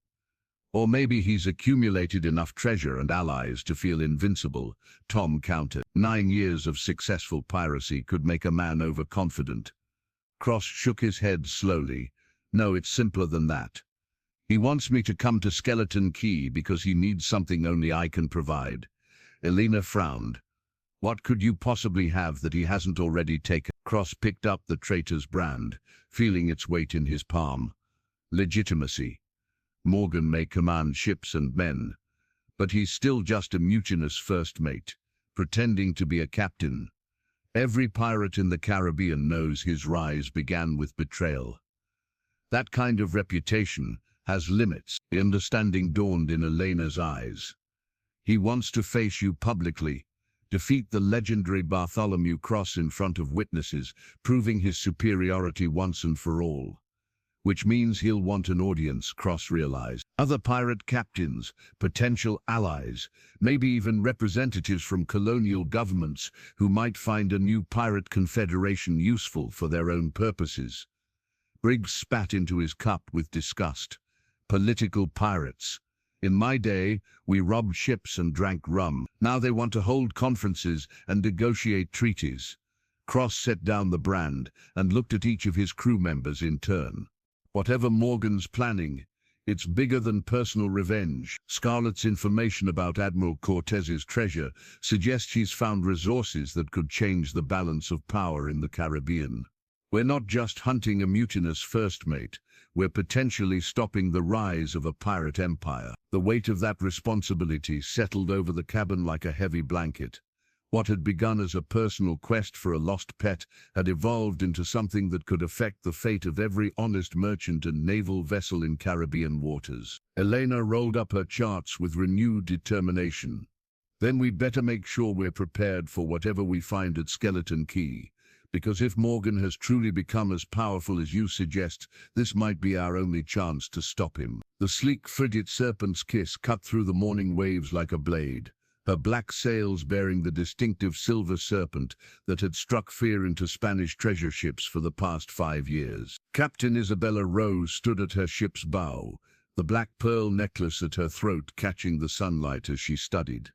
"Or maybe he's accumulated enough treasure and allies to feel invincible," Tom countered. 9 years of successful piracy could make a man overconfident. Cross shook his head slowly. "No, it's simpler than that. He wants me to come to Skeleton Key because he needs something only I can provide. Elena frowned. What could you possibly have that he hasn't already taken? Cross picked up the traitor's brand, feeling its weight in his palm. Legitimacy. Morgan may command ships and men, but he's still just a mutinous first mate, pretending to be a captain. Every pirate in the Caribbean knows his rise began with betrayal. That kind of reputation has limits. The understanding dawned in Elena's eyes. He wants to face you publicly, defeat the legendary Bartholomew Cross in front of witnesses, proving his superiority once and for all. Which means he'll want an audience, Cross realized. Other pirate captains, potential allies, maybe even representatives from colonial governments who might find a new pirate confederation useful for their own purposes. Briggs spat into his cup with disgust. Political pirates. In my day, we robbed ships and drank rum. Now they want to hold conferences and negotiate treaties. Cross set down the brand and looked at each of his crew members in turn. Whatever Morgan's planning, it's bigger than personal revenge. Scarlett's information about Admiral Cortez's treasure suggests she's found resources that could change the balance of power in the Caribbean. We're not just hunting a mutinous first mate, we're potentially stopping the rise of a pirate empire. The weight of that responsibility settled over the cabin like a heavy blanket. What had begun as a personal quest for a lost pet had evolved into something that could affect the fate of every honest merchant and naval vessel in Caribbean waters. Elena rolled up her charts with renewed determination. Then we'd better make sure we're prepared for whatever we find at Skeleton Key, because if Morgan has truly become as powerful as you suggest, this might be our only chance to stop him. The sleek frigate Serpent's Kiss cut through the morning waves like a blade, her black sails bearing the distinctive silver serpent that had struck fear into Spanish treasure ships for the past 5 years. Captain Isabella Rose stood at her ship's bow, the black pearl necklace at her throat catching the sunlight as she studied.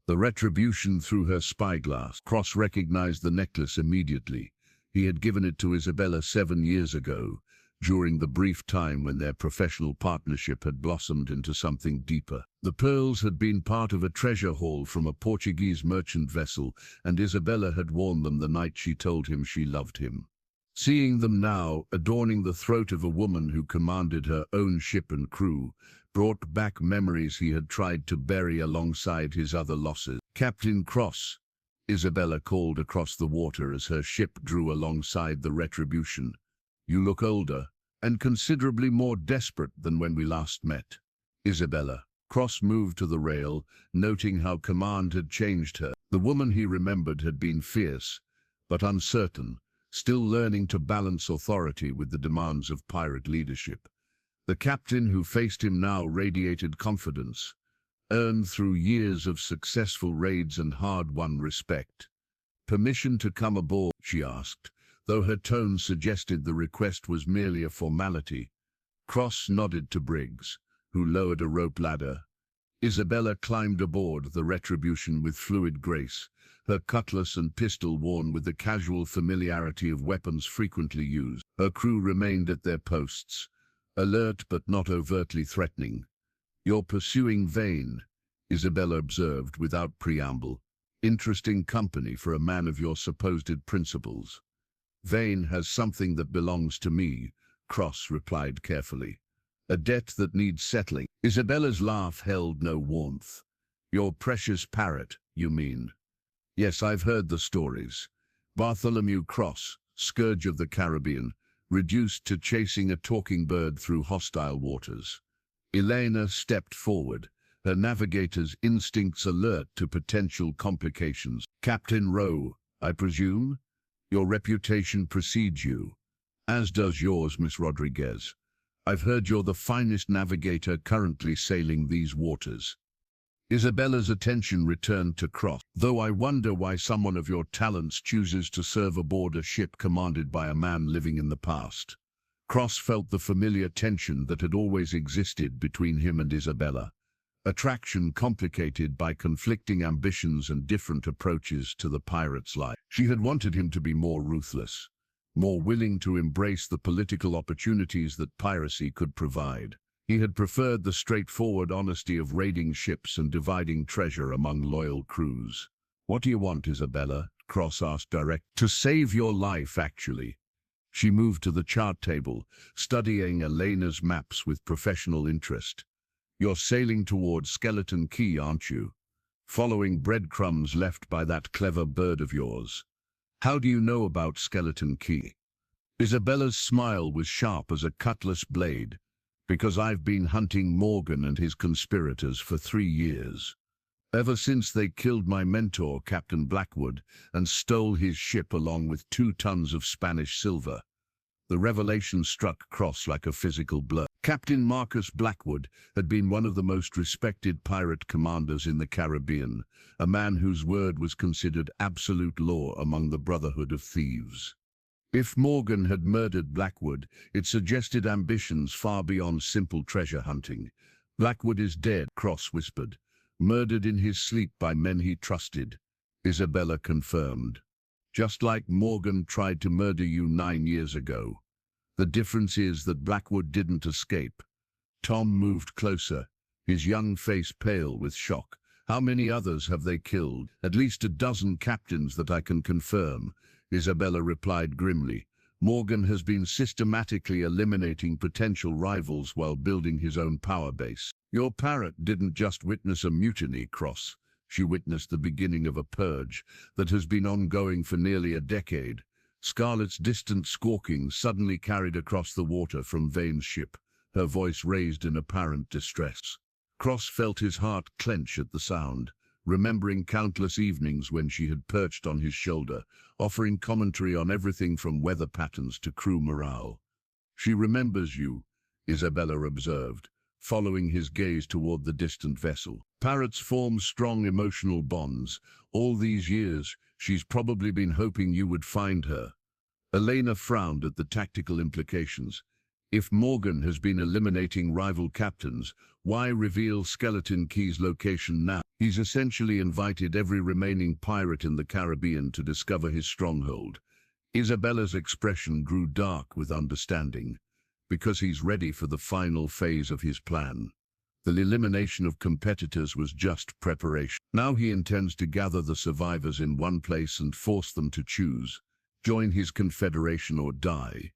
The retribution through her spyglass. Cross recognized the necklace immediately. He had given it to Isabella 7 years ago, during the brief time when their professional partnership had blossomed into something deeper. The pearls had been part of a treasure haul from a Portuguese merchant vessel, and Isabella had worn them the night she told him she loved him. Seeing them now, adorning the throat of a woman who commanded her own ship and crew, brought back memories he had tried to bury alongside his other losses. "Captain Cross," Isabella called across the water as her ship drew alongside the Retribution. "You look older, and considerably more desperate than when we last met." Isabella. Cross moved to the rail, noting how command had changed her. The woman he remembered had been fierce, but uncertain, still learning to balance authority with the demands of pirate leadership. The captain who faced him now radiated confidence, earned through years of successful raids and hard-won respect. "Permission to come aboard?" she asked, though her tone suggested the request was merely a formality. Cross nodded to Briggs, who lowered a rope ladder. Isabella climbed aboard the Retribution with fluid grace, her cutlass and pistol worn with the casual familiarity of weapons frequently used. Her crew remained at their posts, alert but not overtly threatening. "You're pursuing Vane," Isabella observed without preamble. "Interesting company for a man of your supposed principles." "Vane has something that belongs to me," Cross replied carefully. "A debt that needs settling." Isabella's laugh held no warmth. "Your precious Parrot, you mean?" "Yes, I've heard the stories. Bartholomew Cross, scourge of the Caribbean, reduced to chasing a talking bird through hostile waters." Elena stepped forward, her navigator's instincts alert to potential complications. "Captain Rowe, I presume? Your reputation precedes you, as does yours, Miss Rodriguez. I've heard you're the finest navigator currently sailing these waters." Isabella's attention returned to Cross. "Though I wonder why someone of your talents chooses to serve aboard a ship commanded by a man living in the past." Cross felt the familiar tension that had always existed between him and Isabella. Attraction complicated by conflicting ambitions and different approaches to the pirate's life. She had wanted him to be more ruthless, more willing to embrace the political opportunities that piracy could provide. He had preferred the straightforward honesty of raiding ships and dividing treasure among loyal crews. "What do you want, Isabella?" Cross asked direct. "To save your life, actually." She moved to the chart table, studying Elena's maps with professional interest. "You're sailing towards Skeleton Key, aren't you? Following breadcrumbs left by that clever bird of yours. How do you know about Skeleton Key?" Isabella's smile was sharp as a cutlass blade. "Because I've been hunting Morgan and his conspirators for 3 years. Ever since they killed my mentor, Captain Blackwood, and stole his ship along with 2 tons of Spanish silver." The revelation struck Cross like a physical blow. Captain Marcus Blackwood had been one of the most respected pirate commanders in the Caribbean, a man whose word was considered absolute law among the Brotherhood of Thieves. If Morgan had murdered Blackwood, it suggested ambitions far beyond simple treasure hunting. "Blackwood is dead," Cross whispered. "Murdered in his sleep by men he trusted," Isabella confirmed. "Just like Morgan tried to murder you 9 years ago. The difference is that Blackwood didn't escape." Tom moved closer, his young face pale with shock. "How many others have they killed?" "At least a dozen captains that I can confirm," Isabella replied grimly. "Morgan has been systematically eliminating potential rivals while building his own power base." "Your Parrot didn't just witness a mutiny, Cross. She witnessed the beginning of a purge that has been ongoing for nearly a decade." Scarlett's distant squawking suddenly carried across the water from Vane's ship, her voice raised in apparent distress. Cross felt his heart clench at the sound, remembering countless evenings when she had perched on his shoulder, offering commentary on everything from weather patterns to crew morale. "She remembers you," Isabella observed, following his gaze toward the distant vessel. "Parrots form strong emotional bonds. All these years, she's probably been hoping you would find her." Elena frowned at the tactical implications. If Morgan has been eliminating rival captains, why reveal Skeleton Key's location now? He's essentially invited every remaining pirate in the Caribbean to discover his stronghold. Isabella's expression grew dark with understanding. "Because he's ready for the final phase of his plan. The elimination of competitors was just preparation. Now he intends to gather the survivors in one place and force them to choose. Join his confederation or die."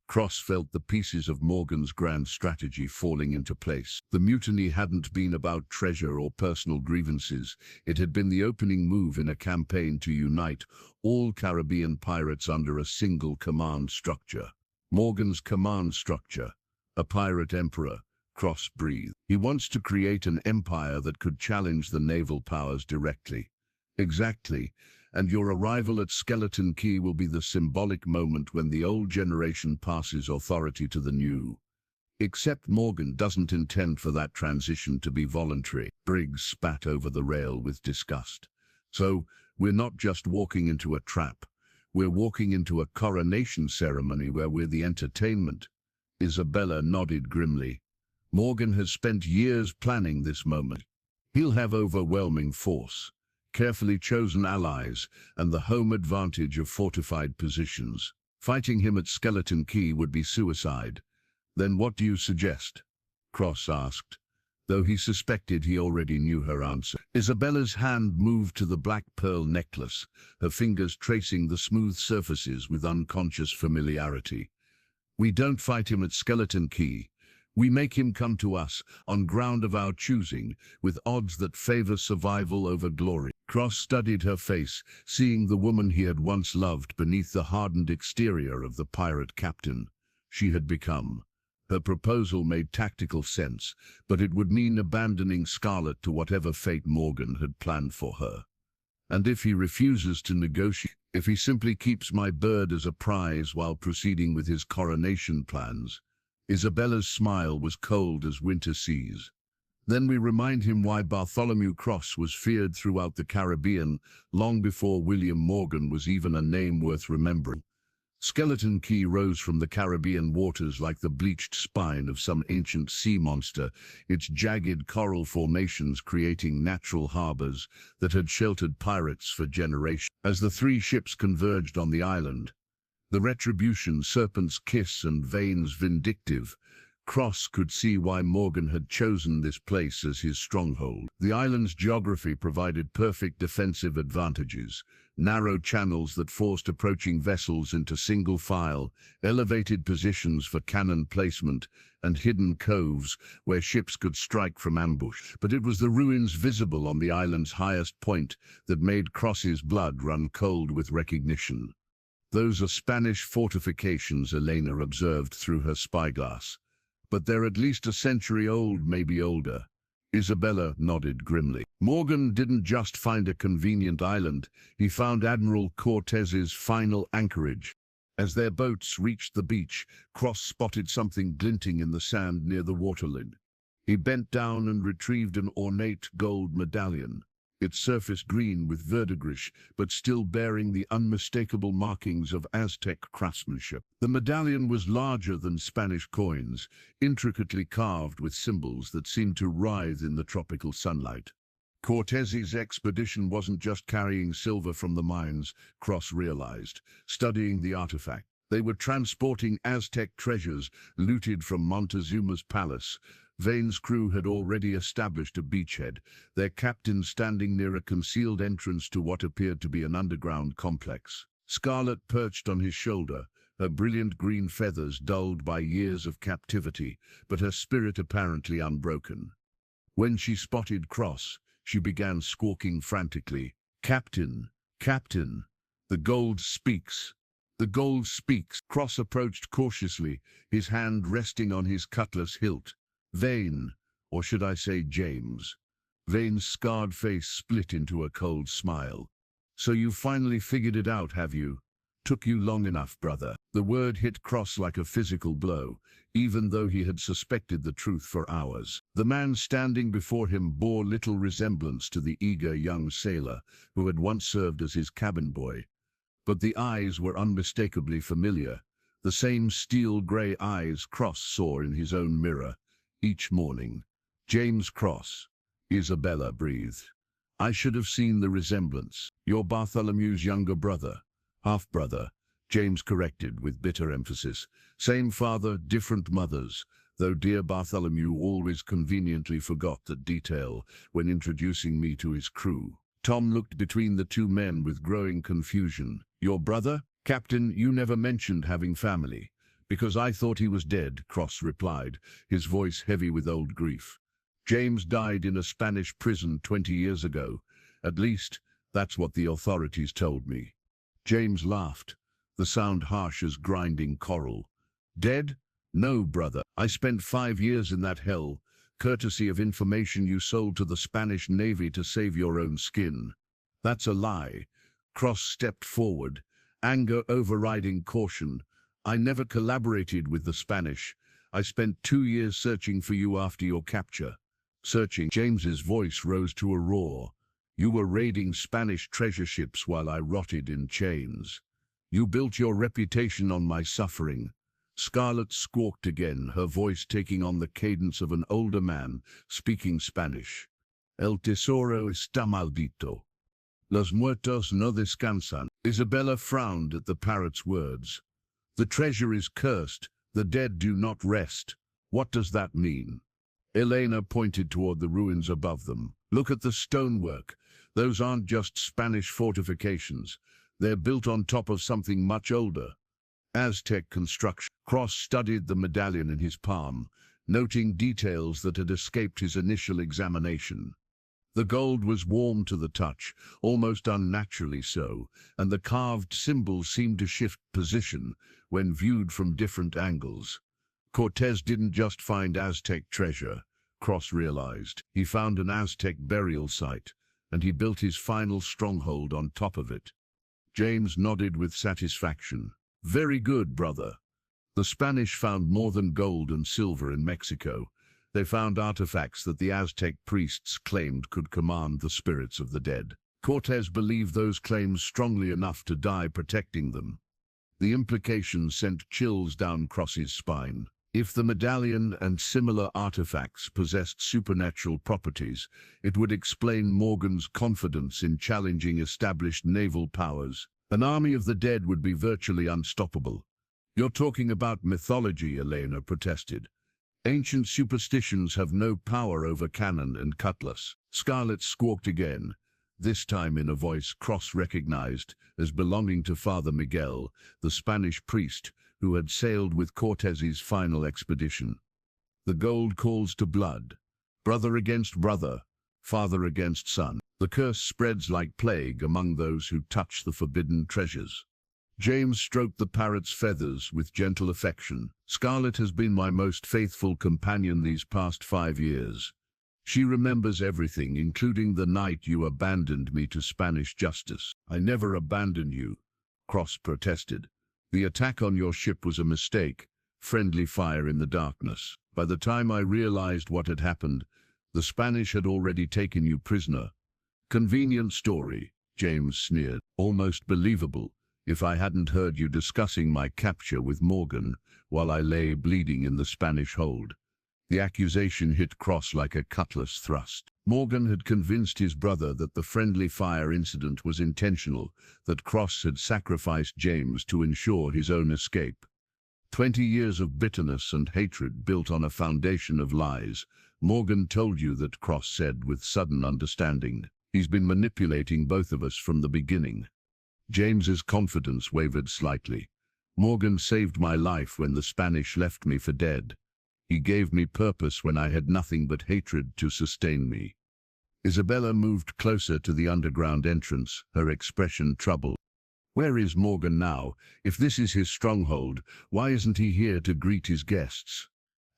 Cross felt the pieces of Morgan's grand strategy falling into place. The mutiny hadn't been about treasure or personal grievances. It had been the opening move in a campaign to unite all Caribbean pirates under a single command structure. Morgan's command structure, a pirate emperor. Cross breathed. "He wants to create an empire that could challenge the naval powers directly." "Exactly. And your arrival at Skeleton Key will be the symbolic moment when the old generation passes authority to the new. Except Morgan doesn't intend for that transition to be voluntary." Briggs spat over the rail with disgust. "So, we're not just walking into a trap. We're walking into a coronation ceremony where we're the entertainment." Isabella nodded grimly. "Morgan has spent years planning this moment. He'll have overwhelming force, carefully chosen allies, and the home advantage of fortified positions. Fighting him at Skeleton Key would be suicide." "Then what do you suggest?" Cross asked, though he suspected he already knew her answer. Isabella's hand moved to the black pearl necklace, her fingers tracing the smooth surfaces with unconscious familiarity. "We don't fight him at Skeleton Key. We make him come to us, on ground of our choosing, with odds that favor survival over glory." Cross studied her face, seeing the woman he had once loved beneath the hardened exterior of the pirate captain she had become. Her proposal made tactical sense, but it would mean abandoning Scarlett to whatever fate Morgan had planned for her. "And if he refuses to negotiate, if he simply keeps my bird as a prize while proceeding with his coronation plans?" Isabella's smile was cold as winter seas. "Then we remind him why Bartholomew Cross was feared throughout the Caribbean long before William Morgan was even a name worth remembering." Skeleton Key rose from the Caribbean waters like the bleached spine of some ancient sea monster, its jagged coral formations creating natural harbors that had sheltered pirates for generations. As the 3 ships converged on the island, the Retribution, Serpent's Kiss, and Vane's Vindictive, Cross could see why Morgan had chosen this place as his stronghold. The island's geography provided perfect defensive advantages: narrow channels that forced approaching vessels into single file, elevated positions for cannon placement, and hidden coves where ships could strike from ambush. But it was the ruins visible on the island's highest point that made Cross's blood run cold with recognition. Those are Spanish fortifications, Elena observed through her spyglass. But they're at least a century old, maybe older. Isabella nodded grimly. Morgan didn't just find a convenient island, he found Admiral Cortez's final anchorage. As their boats reached the beach, Cross spotted something glinting in the sand near the waterline. He bent down and retrieved an ornate gold medallion, its surface green with verdigris, but still bearing the unmistakable markings of Aztec craftsmanship. The medallion was larger than Spanish coins, intricately carved with symbols that seemed to writhe in the tropical sunlight. Cortez's expedition wasn't just carrying silver from the mines, Cross realized, studying the artifact. They were transporting Aztec treasures looted from Montezuma's palace. Vane's crew had already established a beachhead, their captain standing near a concealed entrance to what appeared to be an underground complex. Scarlett perched on his shoulder, her brilliant green feathers dulled by years of captivity, but her spirit apparently unbroken. When she spotted Cross, she began squawking frantically. "Captain! Captain! The gold speaks! The gold speaks!" Cross approached cautiously, his hand resting on his cutlass hilt. Vane, or should I say James? Vane's scarred face split into a cold smile. "So you finally figured it out, have you? Took you long enough, brother." The word hit Cross like a physical blow, even though he had suspected the truth for hours. The man standing before him bore little resemblance to the eager young sailor who had once served as his cabin boy. But the eyes were unmistakably familiar, the same steel-grey eyes Cross saw in his own mirror each morning. "James Cross," Isabella breathed. "I should have seen the resemblance. You're Bartholomew's younger brother." "Half-brother," James corrected with bitter emphasis. "Same father, different mothers," though dear Bartholomew always conveniently forgot that detail when introducing me to his crew. Tom looked between the two men with growing confusion. "Your brother? Captain, you never mentioned having family." "Because I thought he was dead," Cross replied, his voice heavy with old grief. "James died in a Spanish prison 20 years ago. At least, that's what the authorities told me." James laughed, the sound harsh as grinding coral. "Dead? No, brother. I spent 5 years in that hell, courtesy of information you sold to the Spanish Navy to save your own skin." "That's a lie." Cross stepped forward, anger overriding caution. "I never collaborated with the Spanish. I spent 2 years searching for you after your capture." "Searching?" James's voice rose to a roar. "You were raiding Spanish treasure ships while I rotted in chains. You built your reputation on my suffering." Scarlett squawked again, her voice taking on the cadence of an older man speaking Spanish. "El tesoro está maldito. Los muertos no descansan." Isabella frowned at the parrot's words. "The treasure is cursed, the dead do not rest. What does that mean?" Elena pointed toward the ruins above them. "Look at the stonework. Those aren't just Spanish fortifications. They're built on top of something much older. Aztec construction." Cross studied the medallion in his palm, noting details that had escaped his initial examination. The gold was warm to the touch, almost unnaturally so, and the carved symbols seemed to shift position when viewed from different angles. Cortez didn't just find Aztec treasure, Cross realized. He found an Aztec burial site, and he built his final stronghold on top of it. James nodded with satisfaction. "Very good, brother." The Spanish found more than gold and silver in Mexico. They found artifacts that the Aztec priests claimed could command the spirits of the dead. Cortez believed those claims strongly enough to die protecting them. The implications sent chills down Cross's spine. If the medallion and similar artifacts possessed supernatural properties, it would explain Morgan's confidence in challenging established naval powers. An army of the dead would be virtually unstoppable. "You're talking about mythology," Elena protested. Ancient superstitions have no power over cannon and cutlass. Scarlett squawked again, this time in a voice Cross recognized as belonging to Father Miguel, the Spanish priest who had sailed with Cortez's final expedition. The gold calls to blood, brother against brother, father against son. The curse spreads like plague among those who touch the forbidden treasures. James stroked the parrot's feathers with gentle affection. Scarlett has been my most faithful companion these past 5 years. She remembers everything, including the night you abandoned me to Spanish justice. I never abandoned you, Cross protested. The attack on your ship was a mistake, friendly fire in the darkness. By the time I realized what had happened, the Spanish had already taken you prisoner. Convenient story, James sneered. Almost believable, if I hadn't heard you discussing my capture with Morgan while I lay bleeding in the Spanish hold. The accusation hit Cross like a cutlass thrust. Morgan had convinced his brother that the friendly fire incident was intentional, that Cross had sacrificed James to ensure his own escape. 20 years of bitterness and hatred built on a foundation of lies. Morgan told you that, Cross said with sudden understanding. He's been manipulating both of us from the beginning. James's confidence wavered slightly. Morgan saved my life when the Spanish left me for dead. He gave me purpose when I had nothing but hatred to sustain me. Isabella moved closer to the underground entrance, her expression troubled. Where is Morgan now? If this is his stronghold, why isn't he here to greet his guests?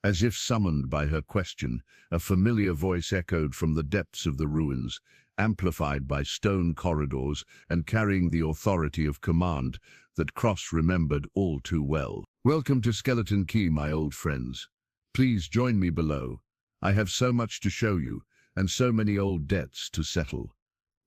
As if summoned by her question, a familiar voice echoed from the depths of the ruins, amplified by stone corridors and carrying the authority of command that Cross remembered all too well. Welcome to Skeleton Key, my old friends. Please join me below. I have so much to show you, and so many old debts to settle.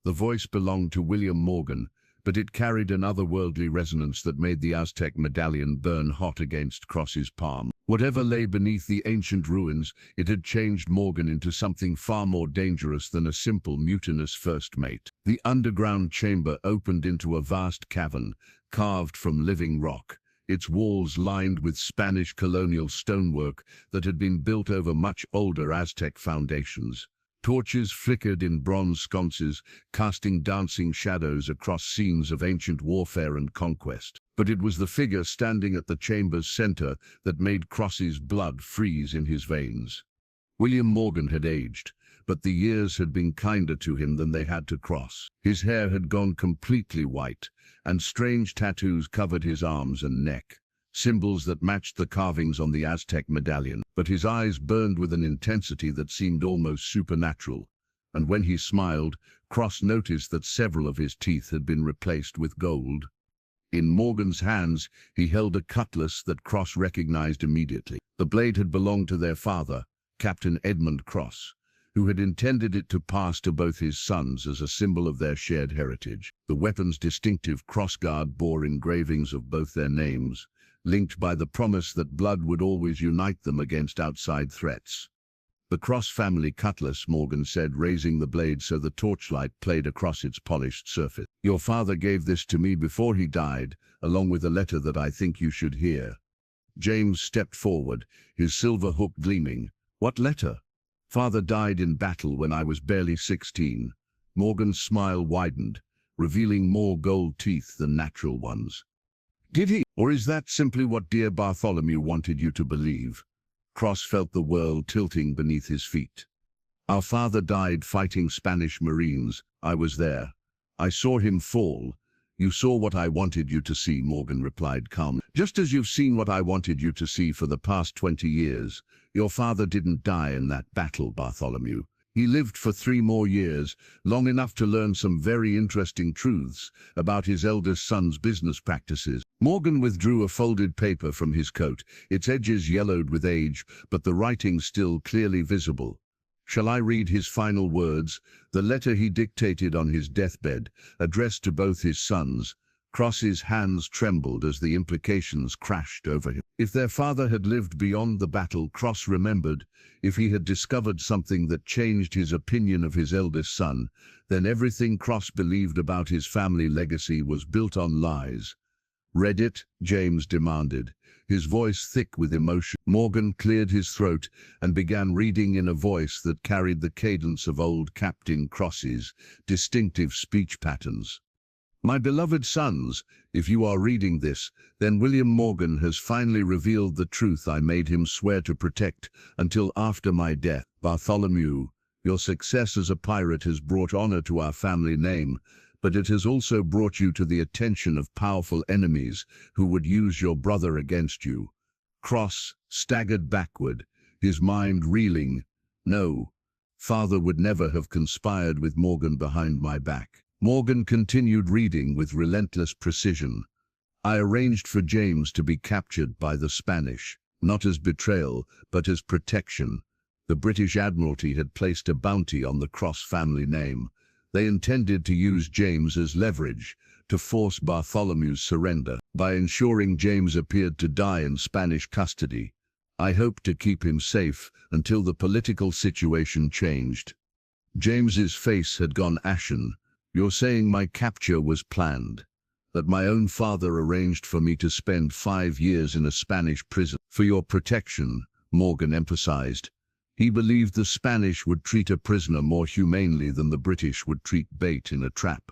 The voice belonged to William Morgan, but it carried an otherworldly resonance that made the Aztec medallion burn hot against Cross's palm. Whatever lay beneath the ancient ruins, it had changed Morgan into something far more dangerous than a simple mutinous first mate. The underground chamber opened into a vast cavern, carved from living rock, its walls lined with Spanish colonial stonework that had been built over much older Aztec foundations. Torches flickered in bronze sconces, casting dancing shadows across scenes of ancient warfare and conquest. But it was the figure standing at the chamber's center that made Cross's blood freeze in his veins. William Morgan had aged, but the years had been kinder to him than they had to Cross. His hair had gone completely white, and strange tattoos covered his arms and neck, symbols that matched the carvings on the Aztec medallion. But his eyes burned with an intensity that seemed almost supernatural, and when he smiled, Cross noticed that several of his teeth had been replaced with gold. In Morgan's hands, he held a cutlass that Cross recognized immediately. The blade had belonged to their father, Captain Edmund Cross, who had intended it to pass to both his sons as a symbol of their shared heritage. The weapon's distinctive crossguard bore engravings of both their names, linked by the promise that blood would always unite them against outside threats. The Cross family cutlass, Morgan said, raising the blade so the torchlight played across its polished surface. Your father gave this to me before he died, along with a letter that I think you should hear. James stepped forward, his silver hook gleaming. What letter? Father died in battle when I was barely 16. Morgan's smile widened, revealing more gold teeth than natural ones. Did he? Or is that simply what dear Bartholomew wanted you to believe? Cross felt the world tilting beneath his feet. Our father died fighting Spanish Marines. I was there. I saw him fall. You saw what I wanted you to see, Morgan replied calmly. Just as you've seen what I wanted you to see for the past 20 years. Your father didn't die in that battle, Bartholomew. He lived for 3 more years, long enough to learn some very interesting truths about his eldest son's business practices. Morgan withdrew a folded paper from his coat, its edges yellowed with age, but the writing still clearly visible. Shall I read his final words, the letter he dictated on his deathbed, addressed to both his sons? Cross's hands trembled as the implications crashed over him. If their father had lived beyond the battle, Cross remembered, if he had discovered something that changed his opinion of his eldest son, then everything Cross believed about his family legacy was built on lies. Read it, James demanded, his voice thick with emotion. Morgan cleared his throat and began reading in a voice that carried the cadence of old Captain Cross's distinctive speech patterns. My beloved sons, if you are reading this, then William Morgan has finally revealed the truth I made him swear to protect until after my death. Bartholomew, your success as a pirate has brought honor to our family name, but it has also brought you to the attention of powerful enemies who would use your brother against you. Cross staggered backward, his mind reeling. No, father would never have conspired with Morgan behind my back. Morgan continued reading with relentless precision. I arranged for James to be captured by the Spanish, not as betrayal, but as protection. The British Admiralty had placed a bounty on the Cross family name. They intended to use James as leverage to force Bartholomew's surrender. By ensuring James appeared to die in Spanish custody, I hoped to keep him safe until the political situation changed. James's face had gone ashen. You're saying my capture was planned, that my own father arranged for me to spend 5 years in a Spanish prison for your protection, Morgan emphasized. He believed the Spanish would treat a prisoner more humanely than the British would treat bait in a trap.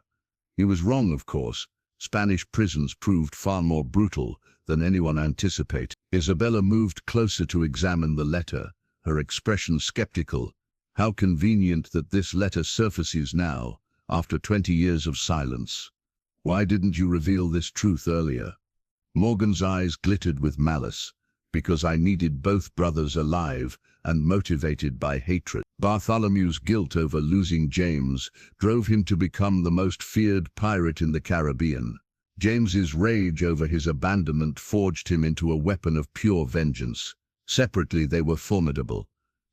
He was wrong, of course. Spanish prisons proved far more brutal than anyone anticipated. Isabella moved closer to examine the letter, her expression skeptical. How convenient that this letter surfaces now, after 20 years of silence. Why didn't you reveal this truth earlier? Morgan's eyes glittered with malice. Because I needed both brothers alive and motivated by hatred. Bartholomew's guilt over losing James drove him to become the most feared pirate in the Caribbean. James's rage over his abandonment forged him into a weapon of pure vengeance. Separately they were formidable.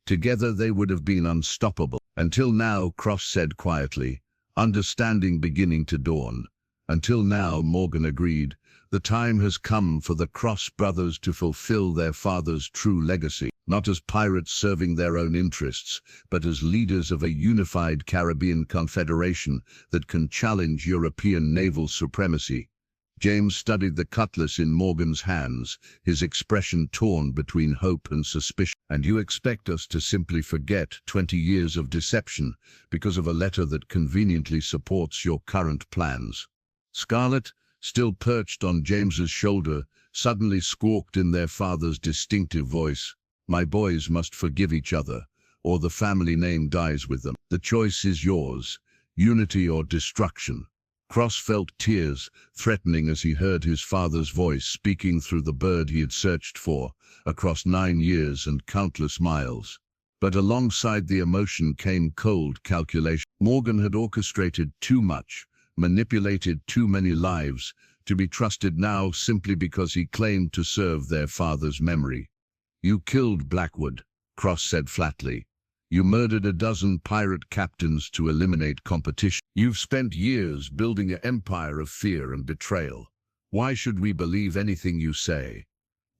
Together they would have been unstoppable. Until now, Cross said quietly, understanding beginning to dawn. Until now, Morgan agreed, the time has come for the Cross brothers to fulfill their father's true legacy, not as pirates serving their own interests, but as leaders of a unified Caribbean confederation that can challenge European naval supremacy. James studied the cutlass in Morgan's hands, his expression torn between hope and suspicion. And you expect us to simply forget 20 years of deception because of a letter that conveniently supports your current plans? Scarlett, still perched on James's shoulder, suddenly squawked in their father's distinctive voice. My boys must forgive each other, or the family name dies with them. The choice is yours, unity or destruction. Cross felt tears threatening as he heard his father's voice speaking through the bird he had searched for, across 9 years and countless miles. But alongside the emotion came cold calculation. Morgan had orchestrated too much, manipulated too many lives, to be trusted now simply because he claimed to serve their father's memory. You killed Blackwood, Cross said flatly. You murdered a dozen pirate captains to eliminate competition. You've spent years building an empire of fear and betrayal. Why should we believe anything you say?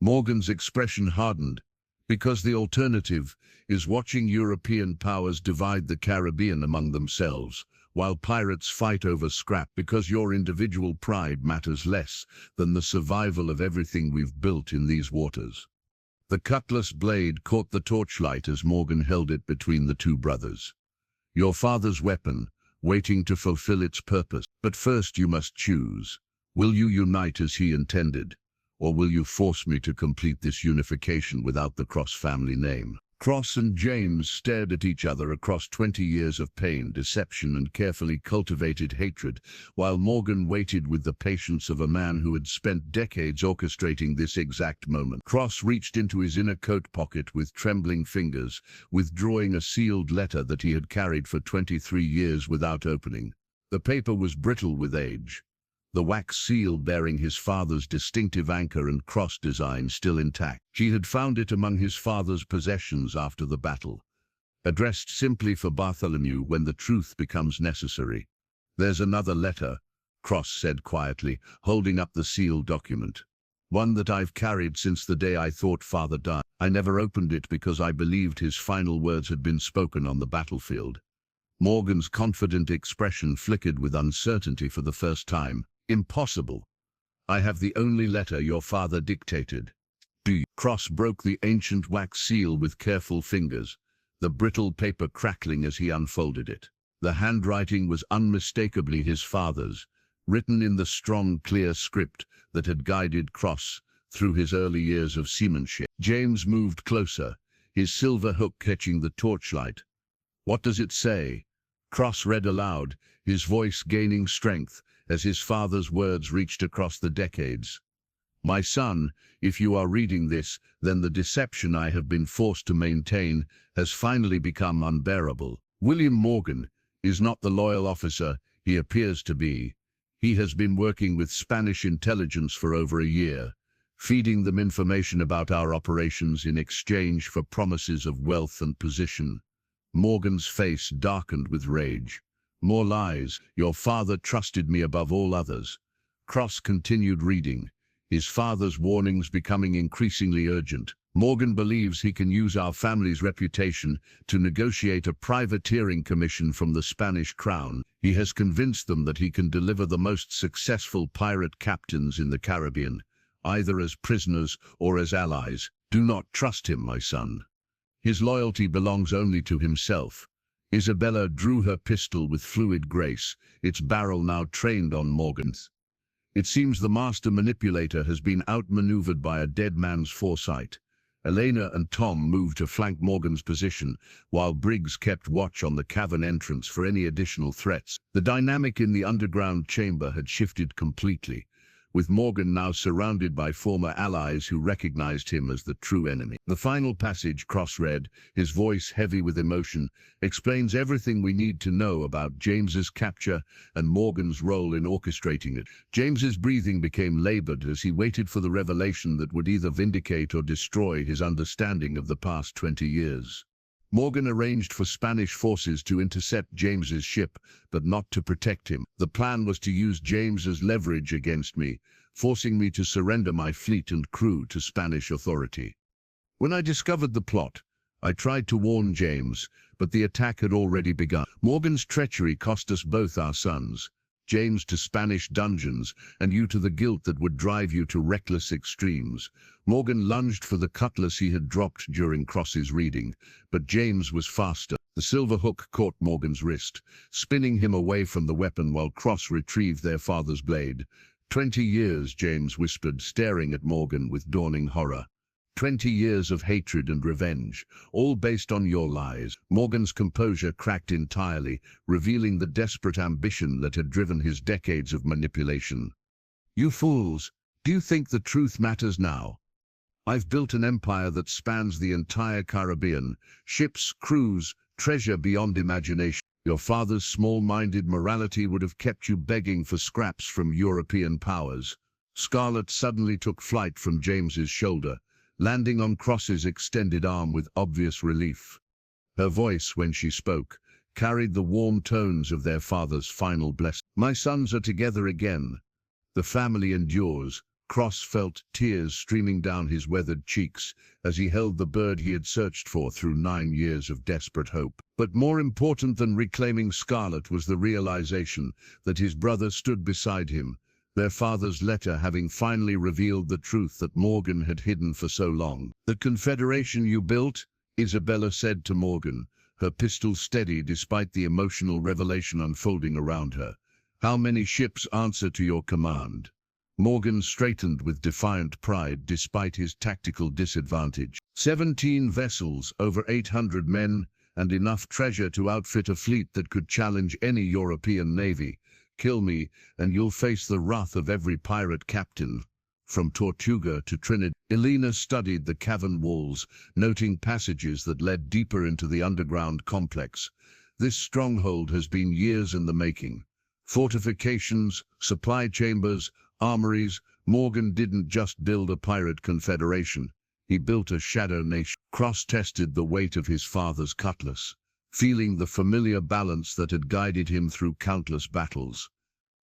Morgan's expression hardened. Because the alternative is watching European powers divide the Caribbean among themselves, while pirates fight over scrap because your individual pride matters less than the survival of everything we've built in these waters. The cutlass blade caught the torchlight as Morgan held it between the two brothers. Your father's weapon, waiting to fulfill its purpose. But first you must choose. Will you unite as he intended, or will you force me to complete this unification without the Cross family name? Cross and James stared at each other across 20 years of pain, deception, and carefully cultivated hatred, while Morgan waited with the patience of a man who had spent decades orchestrating this exact moment. Cross reached into his inner coat pocket with trembling fingers, withdrawing a sealed letter that he had carried for 23 years without opening. The paper was brittle with age, the wax seal bearing his father's distinctive anchor and cross design still intact. She had found it among his father's possessions after the battle, addressed simply for Bartholomew when the truth becomes necessary. There's another letter, Cross said quietly, holding up the sealed document. One that I've carried since the day I thought father died. I never opened it because I believed his final words had been spoken on the battlefield. Morgan's confident expression flickered with uncertainty for the first time. Impossible. I have the only letter your father dictated. Cross broke the ancient wax seal with careful fingers, the brittle paper crackling as he unfolded it. The handwriting was unmistakably his father's, written in the strong, clear script that had guided Cross through his early years of seamanship. James moved closer, his silver hook catching the torchlight. "What does it say?" Cross read aloud, his voice gaining strength as his father's words reached across the decades. "My son, if you are reading this, then the deception I have been forced to maintain has finally become unbearable. William Morgan is not the loyal officer he appears to be. He has been working with Spanish intelligence for over a year, feeding them information about our operations in exchange for promises of wealth and position." Morgan's face darkened with rage. "More lies. Your father trusted me above all others." Cross continued reading, his father's warnings becoming increasingly urgent. "Morgan believes he can use our family's reputation to negotiate a privateering commission from the Spanish crown. He has convinced them that he can deliver the most successful pirate captains in the Caribbean, either as prisoners or as allies. Do not trust him, my son. His loyalty belongs only to himself." Isabella drew her pistol with fluid grace, its barrel now trained on Morgan's. "It seems the master manipulator has been outmaneuvered by a dead man's foresight." Elena and Tom moved to flank Morgan's position, while Briggs kept watch on the cavern entrance for any additional threats. The dynamic in the underground chamber had shifted completely, with Morgan now surrounded by former allies who recognized him as the true enemy. The final passage, Cross read, his voice heavy with emotion, explains everything we need to know about James's capture and Morgan's role in orchestrating it. James's breathing became labored as he waited for the revelation that would either vindicate or destroy his understanding of the past 20 years. Morgan arranged for Spanish forces to intercept James's ship, but not to protect him. The plan was to use James as leverage against me, forcing me to surrender my fleet and crew to Spanish authority. When I discovered the plot, I tried to warn James, but the attack had already begun. Morgan's treachery cost us both our sons, James to Spanish dungeons, and you to the guilt that would drive you to reckless extremes. Morgan lunged for the cutlass he had dropped during Cross's reading, but James was faster. The silver hook caught Morgan's wrist, spinning him away from the weapon while Cross retrieved their father's blade. 20 years, James whispered, staring at Morgan with dawning horror. 20 years of hatred and revenge, all based on your lies. Morgan's composure cracked entirely, revealing the desperate ambition that had driven his decades of manipulation. "You fools! Do you think the truth matters now? I've built an empire that spans the entire Caribbean. Ships, crews, treasure beyond imagination. Your father's small-minded morality would have kept you begging for scraps from European powers." Scarlett suddenly took flight from James's shoulder, landing on Cross's extended arm with obvious relief. Her voice, when she spoke, carried the warm tones of their father's final blessing. "My sons are together again. The family endures." Cross felt tears streaming down his weathered cheeks as he held the bird he had searched for through 9 years of desperate hope. But more important than reclaiming Scarlett was the realization that his brother stood beside him, their father's letter having finally revealed the truth that Morgan had hidden for so long. "The confederation you built," Isabella said to Morgan, her pistol steady despite the emotional revelation unfolding around her. "How many ships answer to your command?" Morgan straightened with defiant pride despite his tactical disadvantage. 17 vessels, over 800 men, and enough treasure to outfit a fleet that could challenge any European navy. Kill me, and you'll face the wrath of every pirate captain, from Tortuga to Trinidad. Elena studied the cavern walls, noting passages that led deeper into the underground complex. This stronghold has been years in the making. Fortifications, supply chambers, armories. Morgan didn't just build a pirate confederation. He built a shadow nation. Cross tested the weight of his father's cutlass, feeling the familiar balance that had guided him through countless battles.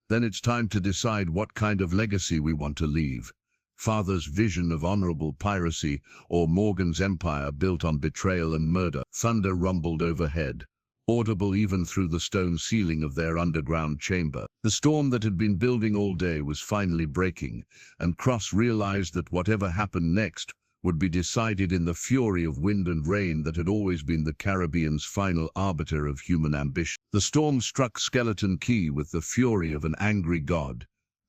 "Then it's time to decide what kind of legacy we want to leave. Father's vision of honorable piracy, or Morgan's empire built on betrayal and murder." Thunder rumbled overhead, audible even through the stone ceiling of their underground chamber. The storm that had been building all day was finally breaking, and Cross realized that whatever happened next would be decided in the fury of wind and rain that had always been the Caribbean's final arbiter of human ambition. The storm struck Skeleton Key with the fury of an angry god,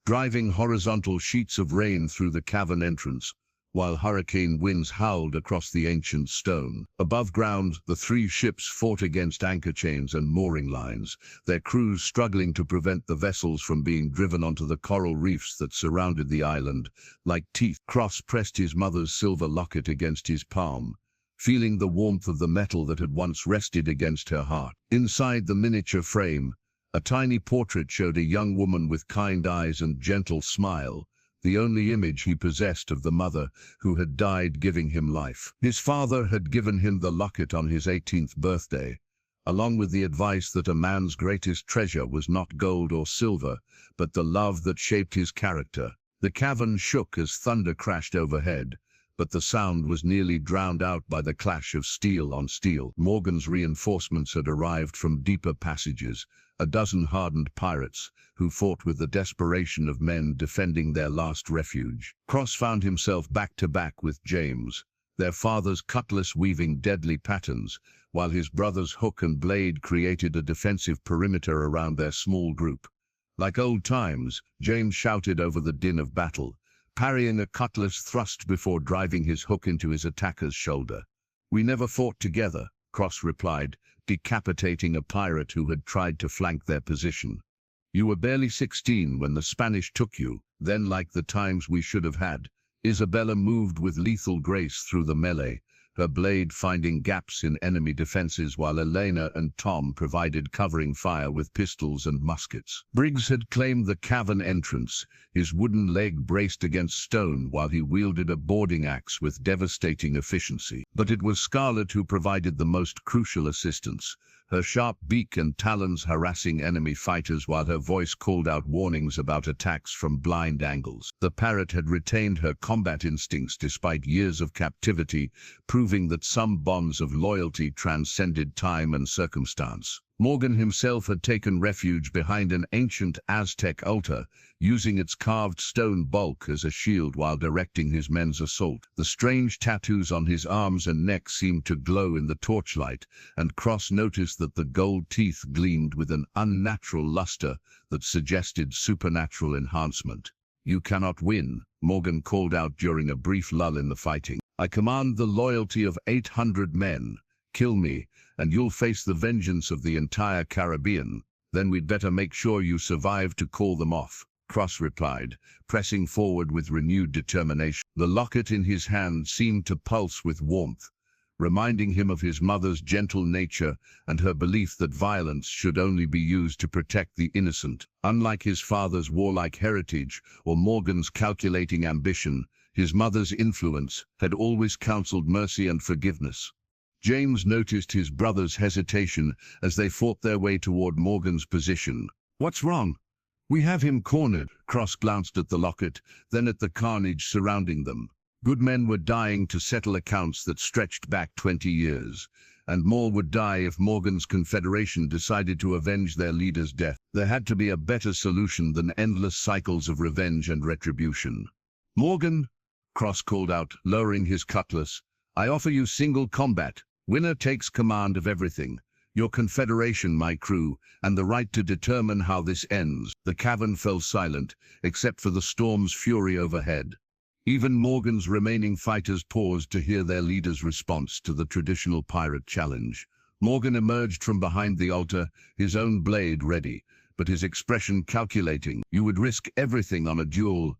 driving horizontal sheets of rain through the cavern entrance, while hurricane winds howled across the ancient stone. Above ground, the three ships fought against anchor chains and mooring lines, their crews struggling to prevent the vessels from being driven onto the coral reefs that surrounded the island. Like teeth, Cross pressed his mother's silver locket against his palm, feeling the warmth of the metal that had once rested against her heart. Inside the miniature frame, a tiny portrait showed a young woman with kind eyes and gentle smile, the only image he possessed of the mother who had died giving him life. His father had given him the locket on his 18th birthday, along with the advice that a man's greatest treasure was not gold or silver, but the love that shaped his character. The cavern shook as thunder crashed overhead, but the sound was nearly drowned out by the clash of steel on steel. Morgan's reinforcements had arrived from deeper passages, a dozen hardened pirates who fought with the desperation of men defending their last refuge. Cross found himself back-to-back with James, their father's cutlass weaving deadly patterns, while his brother's hook and blade created a defensive perimeter around their small group. Like old times, James shouted over the din of battle, parrying a cutlass thrust before driving his hook into his attacker's shoulder. "We never fought together," Cross replied, decapitating a pirate who had tried to flank their position. "You were barely 16 when the Spanish took you, then like the times we should have had." Isabella moved with lethal grace through the melee, her blade finding gaps in enemy defenses while Elena and Tom provided covering fire with pistols and muskets. Briggs had claimed the cavern entrance, his wooden leg braced against stone while he wielded a boarding axe with devastating efficiency. But it was Scarlett who provided the most crucial assistance, her sharp beak and talons harassing enemy fighters while her voice called out warnings about attacks from blind angles. The Parrot had retained her combat instincts despite years of captivity, proving that some bonds of loyalty transcended time and circumstance. Morgan himself had taken refuge behind an ancient Aztec altar, using its carved stone bulk as a shield while directing his men's assault. The strange tattoos on his arms and neck seemed to glow in the torchlight, and Cross noticed that the gold teeth gleamed with an unnatural luster that suggested supernatural enhancement. "You cannot win," Morgan called out during a brief lull in the fighting. "I command the loyalty of 800 men. Kill me, and you'll face the vengeance of the entire Caribbean. Then we'd better make sure you survive to call them off," Cross replied, pressing forward with renewed determination. The locket in his hand seemed to pulse with warmth, reminding him of his mother's gentle nature and her belief that violence should only be used to protect the innocent. Unlike his father's warlike heritage or Morgan's calculating ambition, his mother's influence had always counseled mercy and forgiveness. James noticed his brother's hesitation as they fought their way toward Morgan's position. "What's wrong?" "We have him cornered." Cross glanced at the locket, then at the carnage surrounding them. Good men were dying to settle accounts that stretched back 20 years, and more would die if Morgan's confederation decided to avenge their leader's death. There had to be a better solution than endless cycles of revenge and retribution. "Morgan," Cross called out, lowering his cutlass, "I offer you single combat. Winner takes command of everything. Your confederation, my crew, and the right to determine how this ends." The cavern fell silent, except for the storm's fury overhead. Even Morgan's remaining fighters paused to hear their leader's response to the traditional pirate challenge. Morgan emerged from behind the altar, his own blade ready, but his expression calculating. "You would risk everything on a duel.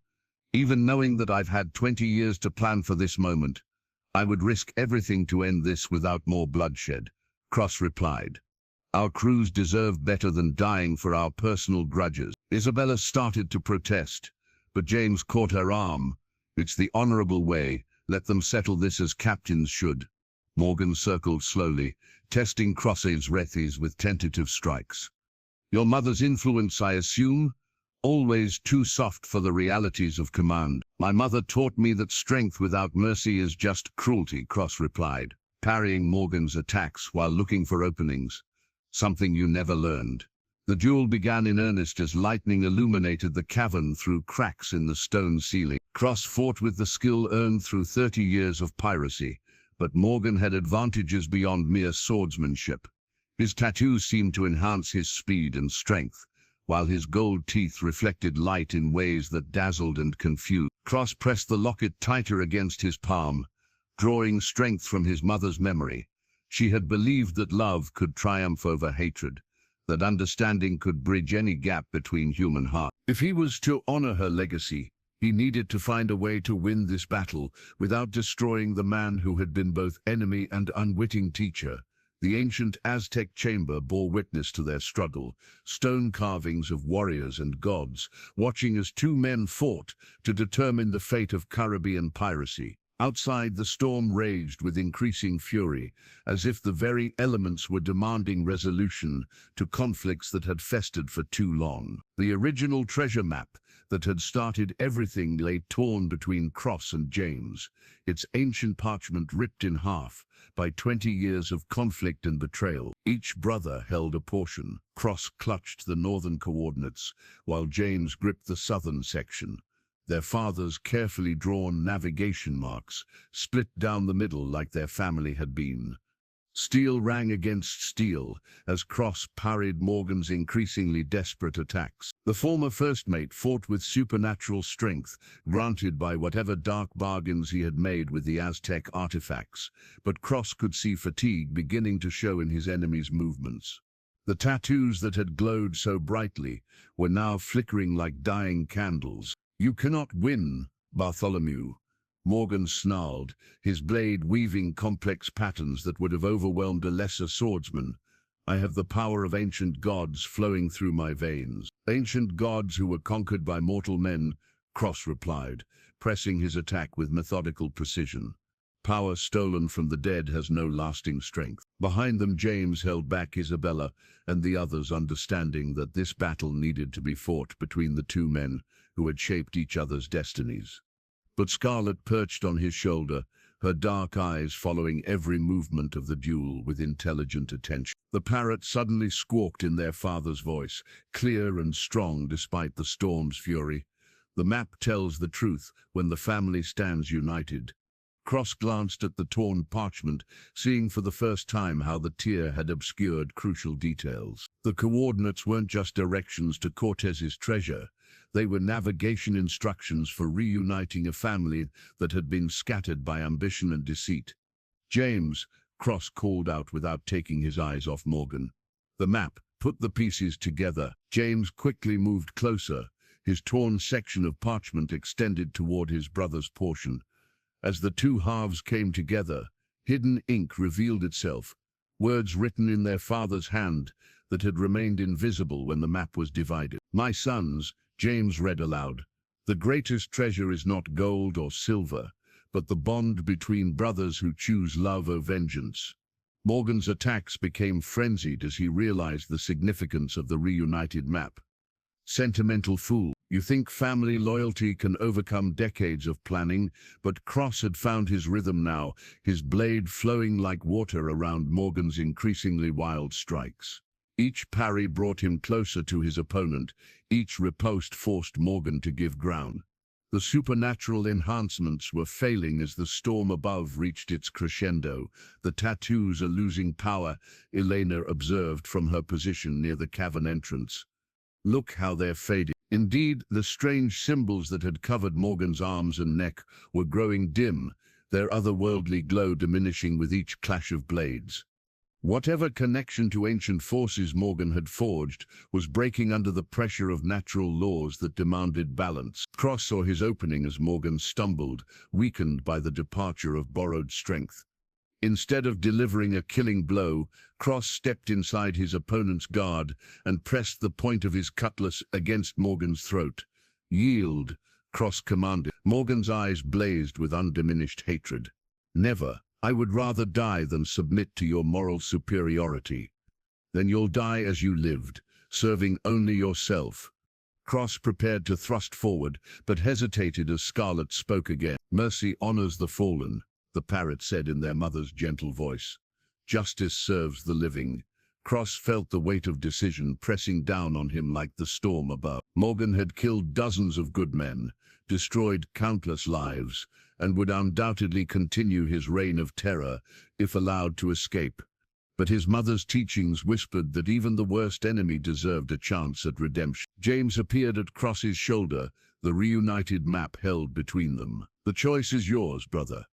Even knowing that I've had 20 years to plan for this moment, I would risk everything to end this without more bloodshed," Cross replied. "Our crews deserve better than dying for our personal grudges." Isabella started to protest, but James caught her arm. "It's the honorable way. Let them settle this as captains should." Morgan circled slowly, testing Cross's wreaths with tentative strikes. "Your mother's influence, I assume? Always too soft for the realities of command." "My mother taught me that strength without mercy is just cruelty," Cross replied, parrying Morgan's attacks while looking for openings. "Something you never learned." The duel began in earnest as lightning illuminated the cavern through cracks in the stone ceiling. Cross fought with the skill earned through 30 years of piracy, but Morgan had advantages beyond mere swordsmanship. His tattoos seemed to enhance his speed and strength, while his gold teeth reflected light in ways that dazzled and confused. Cross pressed the locket tighter against his palm, drawing strength from his mother's memory. She had believed that love could triumph over hatred, that understanding could bridge any gap between human hearts. If he was to honor her legacy, he needed to find a way to win this battle without destroying the man who had been both enemy and unwitting teacher. The ancient Aztec chamber bore witness to their struggle, stone carvings of warriors and gods, watching as two men fought to determine the fate of Caribbean piracy. Outside, the storm raged with increasing fury, as if the very elements were demanding resolution to conflicts that had festered for too long. The original treasure map that had started everything lay torn between Cross and James, its ancient parchment ripped in half by 20 years of conflict and betrayal. Each brother held a portion. Cross clutched the northern coordinates, while James gripped the southern section. Their fathers' carefully drawn navigation marks split down the middle like their family had been. Steel rang against steel as Cross parried Morgan's increasingly desperate attacks. The former first mate fought with supernatural strength, granted by whatever dark bargains he had made with the Aztec artifacts, but Cross could see fatigue beginning to show in his enemy's movements. The tattoos that had glowed so brightly were now flickering like dying candles. "You cannot win, Bartholomew," Morgan snarled, his blade weaving complex patterns that would have overwhelmed a lesser swordsman. "I have the power of ancient gods flowing through my veins." "Ancient gods who were conquered by mortal men," Cross replied, pressing his attack with methodical precision. "Power stolen from the dead has no lasting strength." Behind them, James held back Isabella and the others, understanding that this battle needed to be fought between the two men who had shaped each other's destinies. But Scarlett perched on his shoulder, her dark eyes following every movement of the duel with intelligent attention. The Parrot suddenly squawked in their father's voice, clear and strong despite the storm's fury. "The map tells the truth when the family stands united." Cross glanced at the torn parchment, seeing for the first time how the tear had obscured crucial details. The coordinates weren't just directions to Cortez's treasure. They were navigation instructions for reuniting a family that had been scattered by ambition and deceit. "James," Cross called out without taking his eyes off Morgan. "The map, put the pieces together." James quickly moved closer, his torn section of parchment extended toward his brother's portion. As the two halves came together, hidden ink revealed itself, words written in their father's hand that had remained invisible when the map was divided. "My sons," James read aloud, "the greatest treasure is not gold or silver, but the bond between brothers who choose love or vengeance." Morgan's attacks became frenzied as he realized the significance of the reunited map. "Sentimental fool, you think family loyalty can overcome decades of planning?" But Cross had found his rhythm now, his blade flowing like water around Morgan's increasingly wild strikes. Each parry brought him closer to his opponent, each riposte forced Morgan to give ground. The supernatural enhancements were failing as the storm above reached its crescendo. "The tattoos are losing power," Elena observed from her position near the cavern entrance. "Look how they're fading." Indeed, the strange symbols that had covered Morgan's arms and neck were growing dim, their otherworldly glow diminishing with each clash of blades. Whatever connection to ancient forces Morgan had forged was breaking under the pressure of natural laws that demanded balance. Cross saw his opening as Morgan stumbled, weakened by the departure of borrowed strength. Instead of delivering a killing blow, Cross stepped inside his opponent's guard and pressed the point of his cutlass against Morgan's throat. "Yield," Cross commanded. Morgan's eyes blazed with undiminished hatred. "Never. I would rather die than submit to your moral superiority." "Then you'll die as you lived, serving only yourself." Cross prepared to thrust forward, but hesitated as Scarlett spoke again. "Mercy honors the fallen," the Parrot said in their mother's gentle voice. "Justice serves the living." Cross felt the weight of decision pressing down on him like the storm above. Morgan had killed dozens of good men, destroyed countless lives, and would undoubtedly continue his reign of terror if allowed to escape. But his mother's teachings whispered that even the worst enemy deserved a chance at redemption. James appeared at Cross's shoulder, the reunited map held between them. "The choice is yours, brother.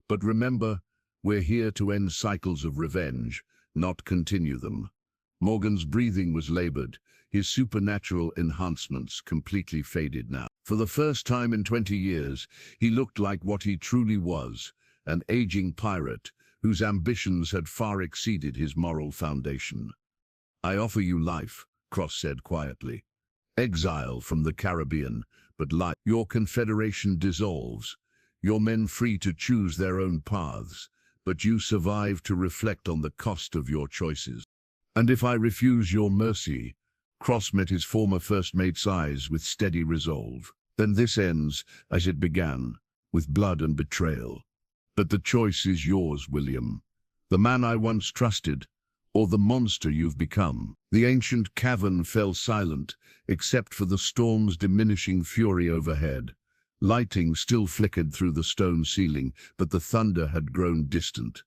But remember, we're here to end cycles of revenge, not continue them." Morgan's breathing was labored, his supernatural enhancements completely faded now. For the first time in 20 years, he looked like what he truly was, an aging pirate whose ambitions had far exceeded his moral foundation. "I offer you life," Cross said quietly. "Exile from the Caribbean, but life. Your confederation dissolves, your men free to choose their own paths, but you survive to reflect on the cost of your choices. And if I refuse your mercy," Cross met his former first mate's eyes with steady resolve, "then this ends as it began, with blood and betrayal. But the choice is yours, William. The man I once trusted, or the monster you've become." The ancient cavern fell silent, except for the storm's diminishing fury overhead. Lighting still flickered through the stone ceiling, but the thunder had grown distant.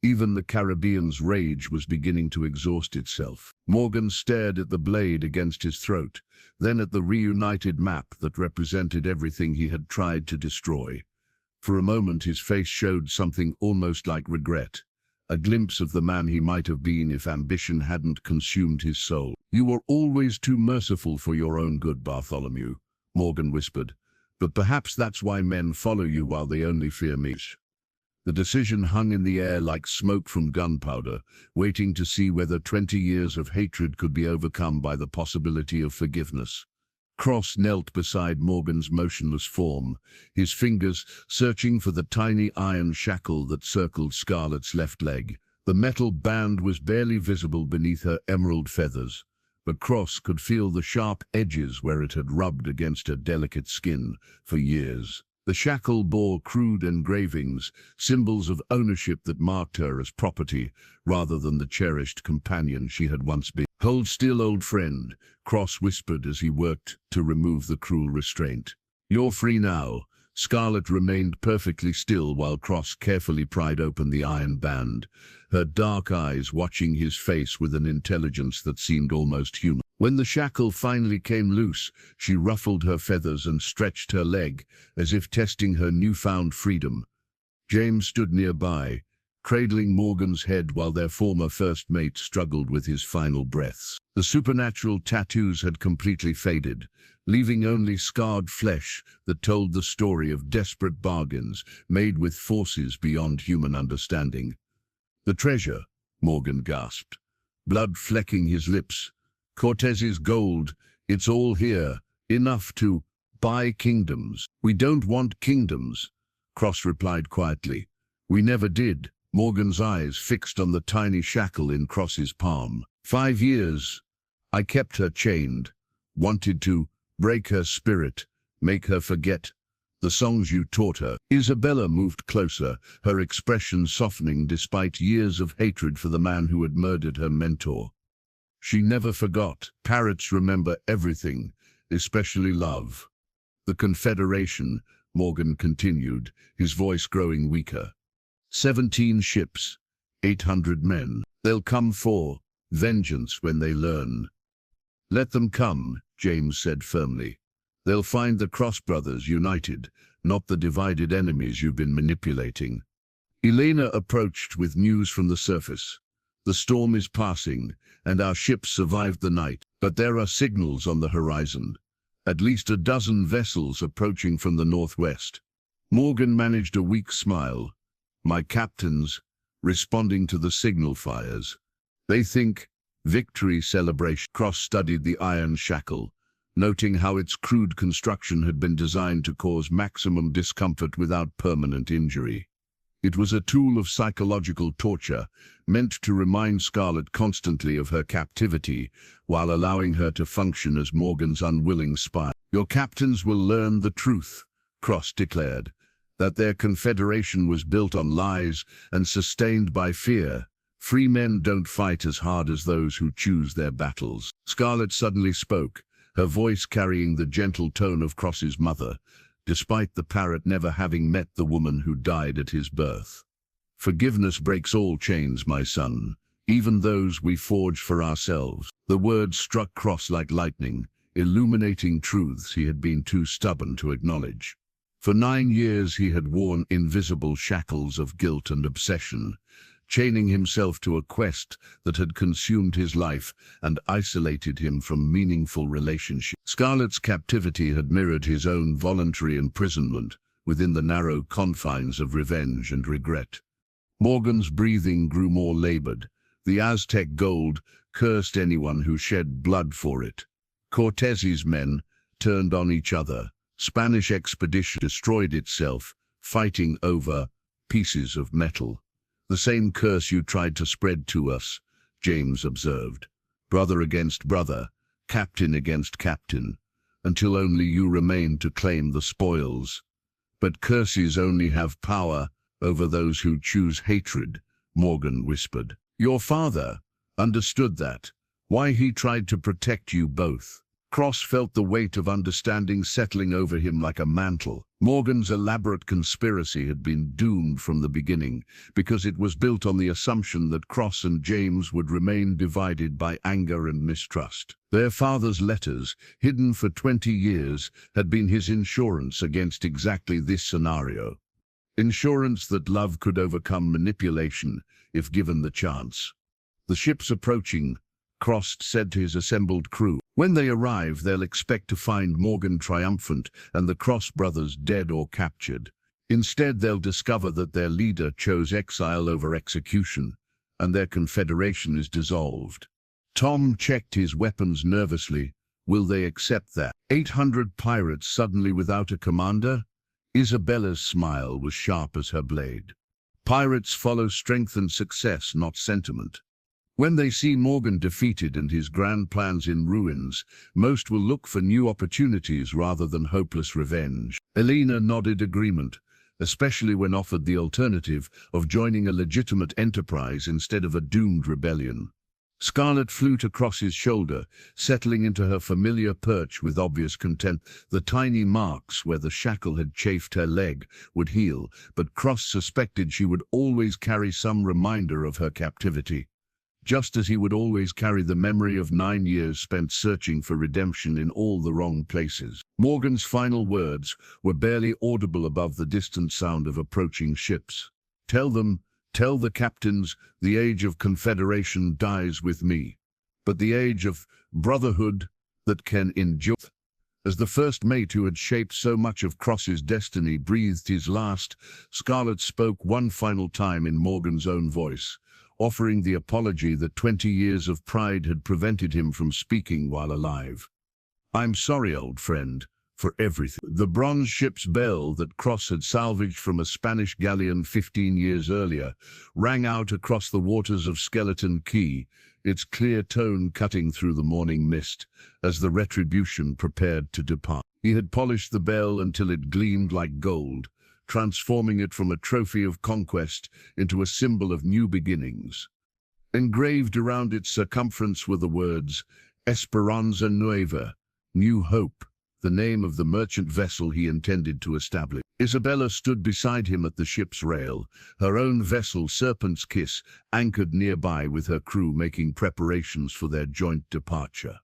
Even the Caribbean's rage was beginning to exhaust itself. Morgan stared at the blade against his throat, then at the reunited map that represented everything he had tried to destroy. For a moment his face showed something almost like regret, a glimpse of the man he might have been if ambition hadn't consumed his soul. "You were always too merciful for your own good, Bartholomew," Morgan whispered. "But perhaps that's why men follow you while they only fear me." The decision hung in the air like smoke from gunpowder, waiting to see whether 20 years of hatred could be overcome by the possibility of forgiveness. Cross knelt beside Morgan's motionless form, his fingers searching for the tiny iron shackle that circled Scarlett's left leg. The metal band was barely visible beneath her emerald feathers, but Cross could feel the sharp edges where it had rubbed against her delicate skin for years. The shackle bore crude engravings, symbols of ownership that marked her as property rather than the cherished companion she had once been. "Hold still, old friend," Cross whispered as he worked to remove the cruel restraint. "You're free now." Scarlett remained perfectly still while Cross carefully pried open the iron band, her dark eyes watching his face with an intelligence that seemed almost human. When the shackle finally came loose, she ruffled her feathers and stretched her leg, as if testing her newfound freedom. James stood nearby, cradling Morgan's head while their former first mate struggled with his final breaths. The supernatural tattoos had completely faded, leaving only scarred flesh that told the story of desperate bargains made with forces beyond human understanding. "The treasure," Morgan gasped, blood flecking his lips. "Cortez's gold, it's all here, enough to buy kingdoms." "We don't want kingdoms," Cross replied quietly. "We never did." Morgan's eyes fixed on the tiny shackle in Cross's palm. 5 years. I kept her chained, wanted to break her spirit, make her forget the songs you taught her." Isabella moved closer, her expression softening despite years of hatred for the man who had murdered her mentor. "She never forgot. Parrots remember everything, especially love." "The Confederation," Morgan continued, his voice growing weaker. 17 ships, 800 men. They'll come for vengeance when they learn. "Let them come," James said firmly. "They'll find the Cross brothers united, not the divided enemies you've been manipulating." Elena approached with news from the surface. "The storm is passing, and our ships survived the night, but there are signals on the horizon. At least a dozen vessels approaching from the northwest." Morgan managed a weak smile. "My captains, responding to the signal fires. They think victory celebration." Cross studied the iron shackle, noting how its crude construction had been designed to cause maximum discomfort without permanent injury. It was a tool of psychological torture, meant to remind Scarlett constantly of her captivity, while allowing her to function as Morgan's unwilling spy. "Your captains will learn the truth," Cross declared, "that their confederation was built on lies and sustained by fear, Free men don't fight as hard as those who choose their battles. Scarlett suddenly spoke, her voice carrying the gentle tone of Cross's mother, despite the parrot never having met the woman who died at his birth. Forgiveness breaks all chains, my son, even those we forge for ourselves. The words struck Cross like lightning, illuminating truths he had been too stubborn to acknowledge. For 9 years he had worn invisible shackles of guilt and obsession, chaining himself to a quest that had consumed his life and isolated him from meaningful relationships. Scarlett's captivity had mirrored his own voluntary imprisonment within the narrow confines of revenge and regret. Morgan's breathing grew more labored. The Aztec gold cursed anyone who shed blood for it. Cortez's men turned on each other. Spanish expedition destroyed itself, fighting over pieces of metal. The same curse you tried to spread to us, James observed. Brother against brother, captain against captain, until only you remain to claim the spoils. But curses only have power over those who choose hatred, Morgan whispered. Your father understood that, why he tried to protect you both. Cross felt the weight of understanding settling over him like a mantle. Morgan's elaborate conspiracy had been doomed from the beginning, because it was built on the assumption that Cross and James would remain divided by anger and mistrust. Their father's letters, hidden for 20 years, had been his insurance against exactly this scenario. Insurance that love could overcome manipulation, if given the chance. The ship's approaching, Cross said to his assembled crew. When they arrive, they'll expect to find Morgan triumphant and the Cross brothers dead or captured. Instead, they'll discover that their leader chose exile over execution, and their confederation is dissolved. Tom checked his weapons nervously. Will they accept that? 800 pirates suddenly without a commander? Isabella's smile was sharp as her blade. Pirates follow strength and success, not sentiment. When they see Morgan defeated and his grand plans in ruins, most will look for new opportunities rather than hopeless revenge. Elena nodded agreement, especially when offered the alternative of joining a legitimate enterprise instead of a doomed rebellion. Scarlett flew to Cross's shoulder, settling into her familiar perch with obvious content. The tiny marks where the shackle had chafed her leg would heal, but Cross suspected she would always carry some reminder of her captivity, just as he would always carry the memory of 9 years spent searching for redemption in all the wrong places. Morgan's final words were barely audible above the distant sound of approaching ships. Tell the captains, the age of confederation dies with me, but the age of brotherhood that can endure. As the first mate who had shaped so much of Cross's destiny breathed his last, Scarlett spoke one final time in Morgan's own voice, offering the apology that 20 years of pride had prevented him from speaking while alive. I'm sorry, old friend, for everything. The bronze ship's bell that Cross had salvaged from a Spanish galleon 15 years earlier rang out across the waters of Skeleton Key, its clear tone cutting through the morning mist as the Retribution prepared to depart. He had polished the bell until it gleamed like gold, transforming it from a trophy of conquest into a symbol of new beginnings. Engraved around its circumference were the words, Esperanza Nueva, New Hope, the name of the merchant vessel he intended to establish. Isabella stood beside him at the ship's rail, her own vessel, Serpent's Kiss, anchored nearby with her crew making preparations for their joint departure.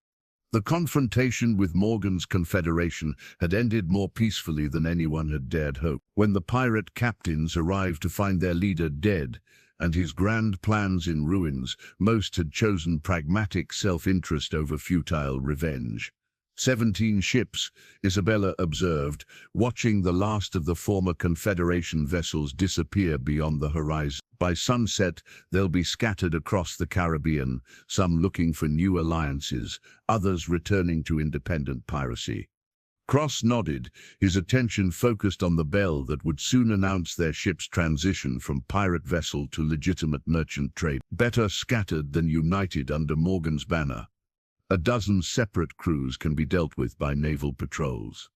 The confrontation with Morgan's confederation had ended more peacefully than anyone had dared hope. When the pirate captains arrived to find their leader dead and his grand plans in ruins, most had chosen pragmatic self-interest over futile revenge. 17 ships, Isabella observed, watching the last of the former Confederation vessels disappear beyond the horizon. By sunset, they'll be scattered across the Caribbean, some looking for new alliances, others returning to independent piracy. Cross nodded, his attention focused on the bell that would soon announce their ship's transition from pirate vessel to legitimate merchant trade. Better scattered than united under Morgan's banner. A dozen separate crews can be dealt with by naval patrols.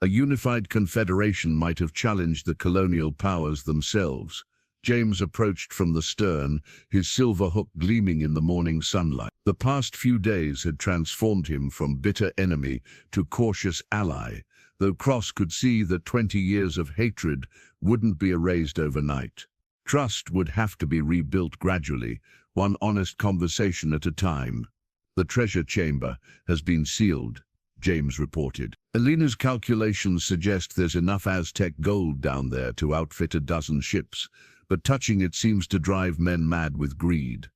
A unified confederation might have challenged the colonial powers themselves, James approached from the stern, his silver hook gleaming in the morning sunlight. The past few days had transformed him from bitter enemy to cautious ally, though Cross could see that 20 years of hatred wouldn't be erased overnight. Trust would have to be rebuilt gradually, one honest conversation at a time. "The treasure chamber has been sealed," James reported. "Elena's calculations suggest there's enough Aztec gold down there to outfit a dozen ships, but touching it seems to drive men mad with greed."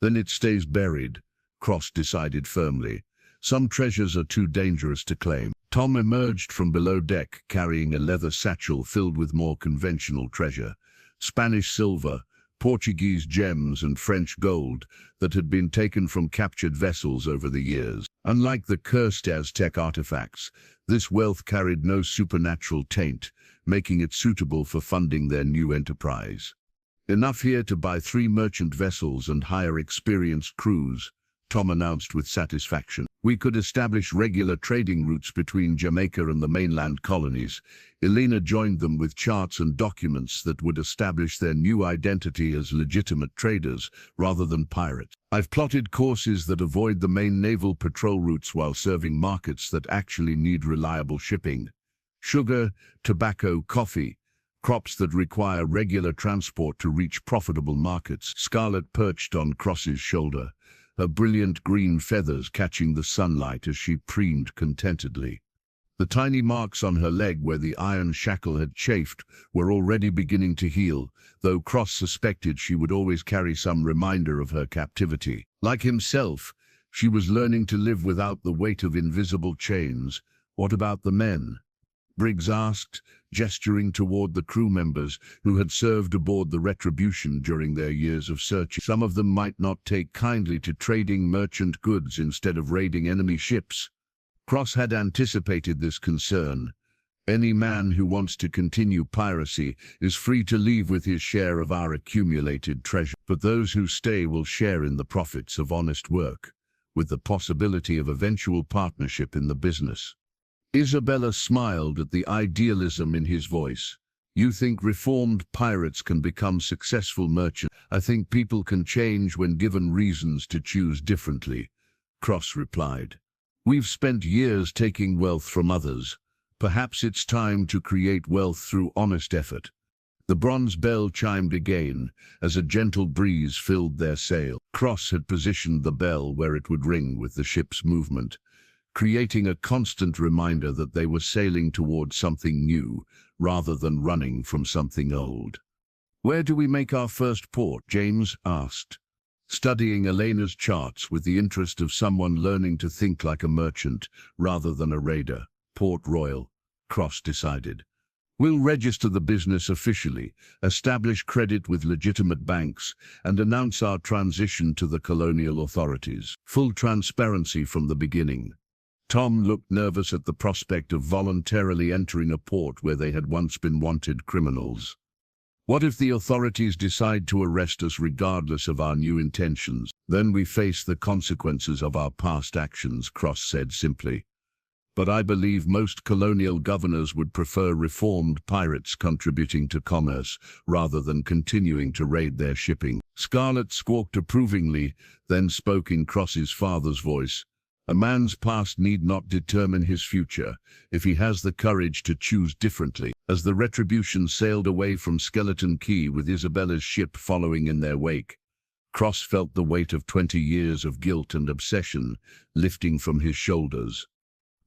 "Then it stays buried," Cross decided firmly. "Some treasures are too dangerous to claim." Tom emerged from below deck carrying a leather satchel filled with more conventional treasure: Spanish silver, Portuguese gems and French gold that had been taken from captured vessels over the years. Unlike the cursed Aztec artifacts, this wealth carried no supernatural taint, making it suitable for funding their new enterprise. "Enough here to buy 3 merchant vessels and hire experienced crews," Tom announced with satisfaction. "We could establish regular trading routes between Jamaica and the mainland colonies." Elena joined them with charts and documents that would establish their new identity as legitimate traders rather than pirates. "I've plotted courses that avoid the main naval patrol routes while serving markets that actually need reliable shipping. Sugar, tobacco, coffee, crops that require regular transport to reach profitable markets." Scarlett perched on Cross's shoulder, her brilliant green feathers catching the sunlight as she preened contentedly. The tiny marks on her leg where the iron shackle had chafed were already beginning to heal, though Cross suspected she would always carry some reminder of her captivity. Like himself, she was learning to live without the weight of invisible chains. "What about the men?" Briggs asked, gesturing toward the crew members who had served aboard the Retribution during their years of search. "Some of them might not take kindly to trading merchant goods instead of raiding enemy ships." Cross had anticipated this concern. "Any man who wants to continue piracy is free to leave with his share of our accumulated treasure, but those who stay will share in the profits of honest work, with the possibility of eventual partnership in the business." Isabella smiled at the idealism in his voice. "You think reformed pirates can become successful merchants?" "I think people can change when given reasons to choose differently," Cross replied. "We've spent years taking wealth from others. Perhaps it's time to create wealth through honest effort." The bronze bell chimed again as a gentle breeze filled their sail. Cross had positioned the bell where it would ring with the ship's movement, creating a constant reminder that they were sailing towards something new rather than running from something old. "Where do we make our first port?" James asked, studying Elena's charts with the interest of someone learning to think like a merchant rather than a raider. "Port Royal," Cross decided. "We'll register the business officially, establish credit with legitimate banks, and announce our transition to the colonial authorities. Full transparency from the beginning." Tom looked nervous at the prospect of voluntarily entering a port where they had once been wanted criminals. "What if the authorities decide to arrest us regardless of our new intentions? Then we face the consequences of our past actions," Cross said simply. "But I believe most colonial governors would prefer reformed pirates contributing to commerce rather than continuing to raid their shipping." Scarlett squawked approvingly, then spoke in Cross's father's voice. "A man's past need not determine his future, if he has the courage to choose differently." As the Retribution sailed away from Skeleton Key with Isabella's ship following in their wake, Cross felt the weight of 20 years of guilt and obsession lifting from his shoulders.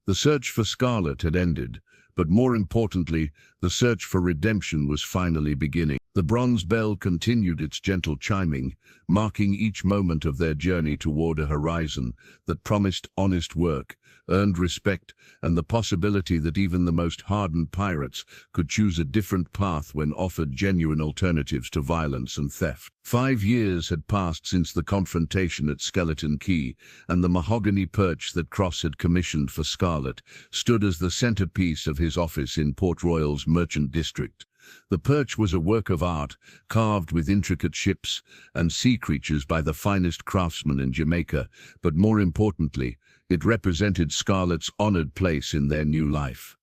The search for Scarlett had ended, but more importantly, the search for redemption was finally beginning. The bronze bell continued its gentle chiming, marking each moment of their journey toward a horizon that promised honest work, earned respect, and the possibility that even the most hardened pirates could choose a different path when offered genuine alternatives to violence and theft. 5 years had passed since the confrontation at Skeleton Key, and the mahogany perch that Cross had commissioned for Scarlett stood as the centerpiece of his office in Port Royal's merchant district. The perch was a work of art, carved with intricate ships and sea creatures by the finest craftsmen in Jamaica, but more importantly, it represented Scarlett's honored place in their new life.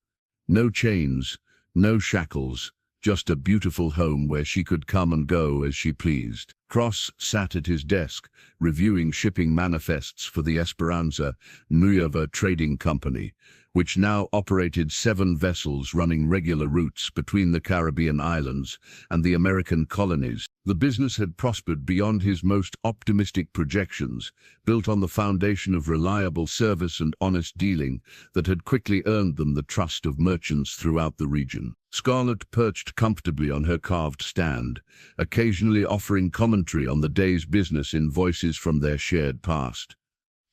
No chains, no shackles, just a beautiful home where she could come and go as she pleased. Cross sat at his desk, reviewing shipping manifests for the Esperanza Nueva Trading Company, which now operated 7 vessels running regular routes between the Caribbean islands and the American colonies. The business had prospered beyond his most optimistic projections, built on the foundation of reliable service and honest dealing that had quickly earned them the trust of merchants throughout the region. Scarlett perched comfortably on her carved stand, occasionally offering commentary on the day's business in voices from their shared past.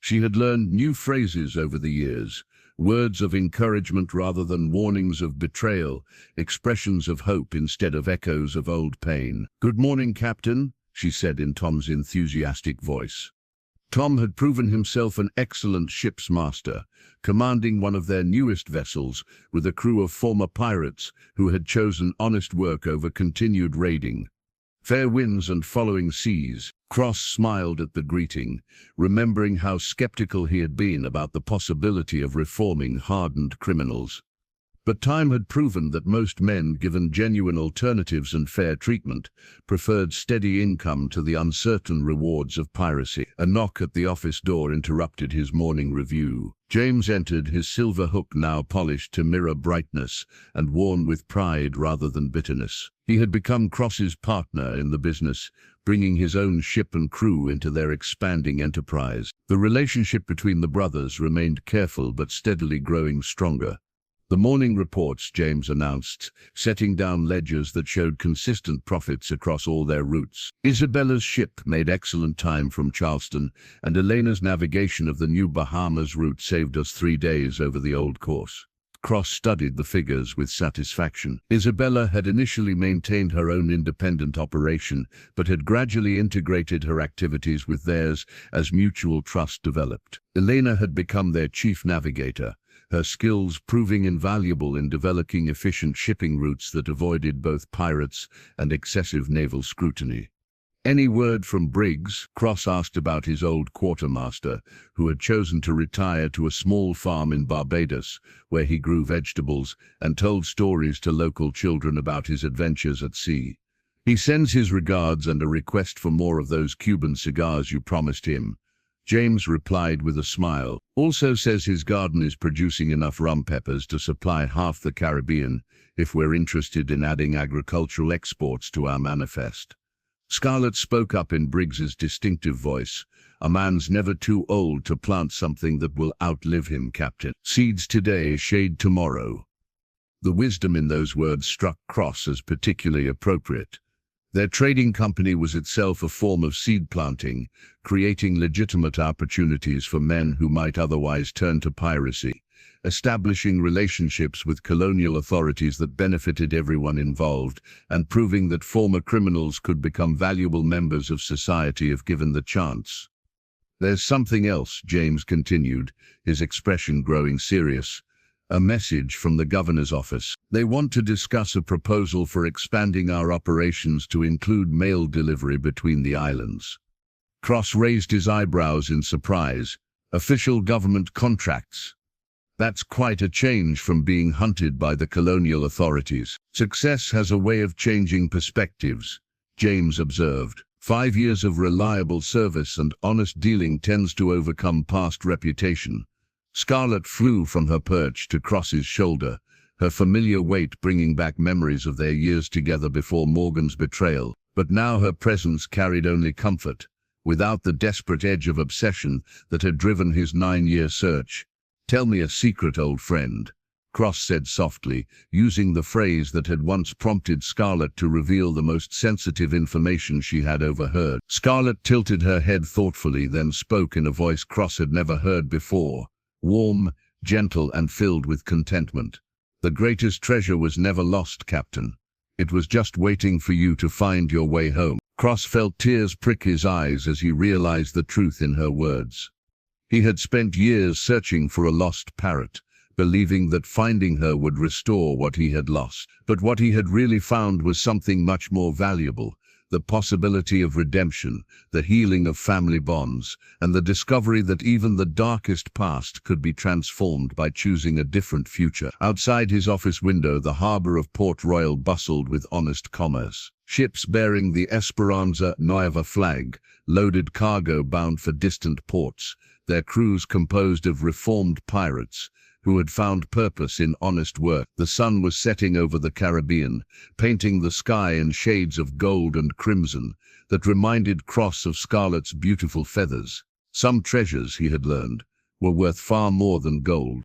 She had learned new phrases over the years, words of encouragement rather than warnings of betrayal, expressions of hope instead of echoes of old pain. "Good morning, Captain," she said in Tom's enthusiastic voice. Tom had proven himself an excellent ship's master, commanding one of their newest vessels with a crew of former pirates who had chosen honest work over continued raiding. Fair winds and following seas. Cross smiled at the greeting, remembering how skeptical he had been about the possibility of reforming hardened criminals. But time had proven that most men, given genuine alternatives and fair treatment, preferred steady income to the uncertain rewards of piracy. A knock at the office door interrupted his morning review. James entered, his silver hook now polished to mirror brightness and worn with pride rather than bitterness. He had become Cross's partner in the business, bringing his own ship and crew into their expanding enterprise. The relationship between the brothers remained careful but steadily growing stronger. The morning reports, James announced, setting down ledgers that showed consistent profits across all their routes. Isabella's ship made excellent time from Charleston, and Elena's navigation of the new Bahamas route saved us 3 days over the old course. Cross studied the figures with satisfaction. Isabella had initially maintained her own independent operation, but had gradually integrated her activities with theirs as mutual trust developed. Elena had become their chief navigator, her skills proving invaluable in developing efficient shipping routes that avoided both pirates and excessive naval scrutiny. "Any word from Briggs?" Cross asked about his old quartermaster, who had chosen to retire to a small farm in Barbados, where he grew vegetables and told stories to local children about his adventures at sea. "He sends his regards and a request for more of those Cuban cigars you promised him," James replied with a smile. "Also says his garden is producing enough rum peppers to supply half the Caribbean if we're interested in adding agricultural exports to our manifest." Scarlett spoke up in Briggs's distinctive voice. "A man's never too old to plant something that will outlive him, Captain. Seeds today, shade tomorrow." The wisdom in those words struck Cross as particularly appropriate. Their trading company was itself a form of seed planting, creating legitimate opportunities for men who might otherwise turn to piracy, establishing relationships with colonial authorities that benefited everyone involved, and proving that former criminals could become valuable members of society if given the chance. "There's something else," James continued, his expression growing serious. "A message from the governor's office. They want to discuss a proposal for expanding our operations to include mail delivery between the islands." Cross raised his eyebrows in surprise. "Official government contracts? That's quite a change from being hunted by the colonial authorities." "Success has a way of changing perspectives," James observed. 5 years of reliable service and honest dealing tends to overcome past reputation." Scarlett flew from her perch to Cross's shoulder, her familiar weight bringing back memories of their years together before Morgan's betrayal. But now her presence carried only comfort, without the desperate edge of obsession that had driven his 9-year search. "Tell me a secret, old friend," Cross said softly, using the phrase that had once prompted Scarlett to reveal the most sensitive information she had overheard. Scarlett tilted her head thoughtfully, then spoke in a voice Cross had never heard before. Warm, gentle, and filled with contentment. "The greatest treasure was never lost, Captain. It was just waiting for you to find your way home." Cross felt tears prick his eyes as he realized the truth in her words. He had spent years searching for a lost parrot, believing that finding her would restore what he had lost. But what he had really found was something much more valuable, the possibility of redemption, the healing of family bonds, and the discovery that even the darkest past could be transformed by choosing a different future. Outside his office window, the harbor of Port Royal bustled with honest commerce. Ships bearing the Esperanza Nueva flag loaded cargo bound for distant ports, their crews composed of reformed pirates who had found purpose in honest work. The sun was setting over the Caribbean, painting the sky in shades of gold and crimson that reminded Cross of Scarlett's beautiful feathers. Some treasures, he had learned, were worth far more than gold.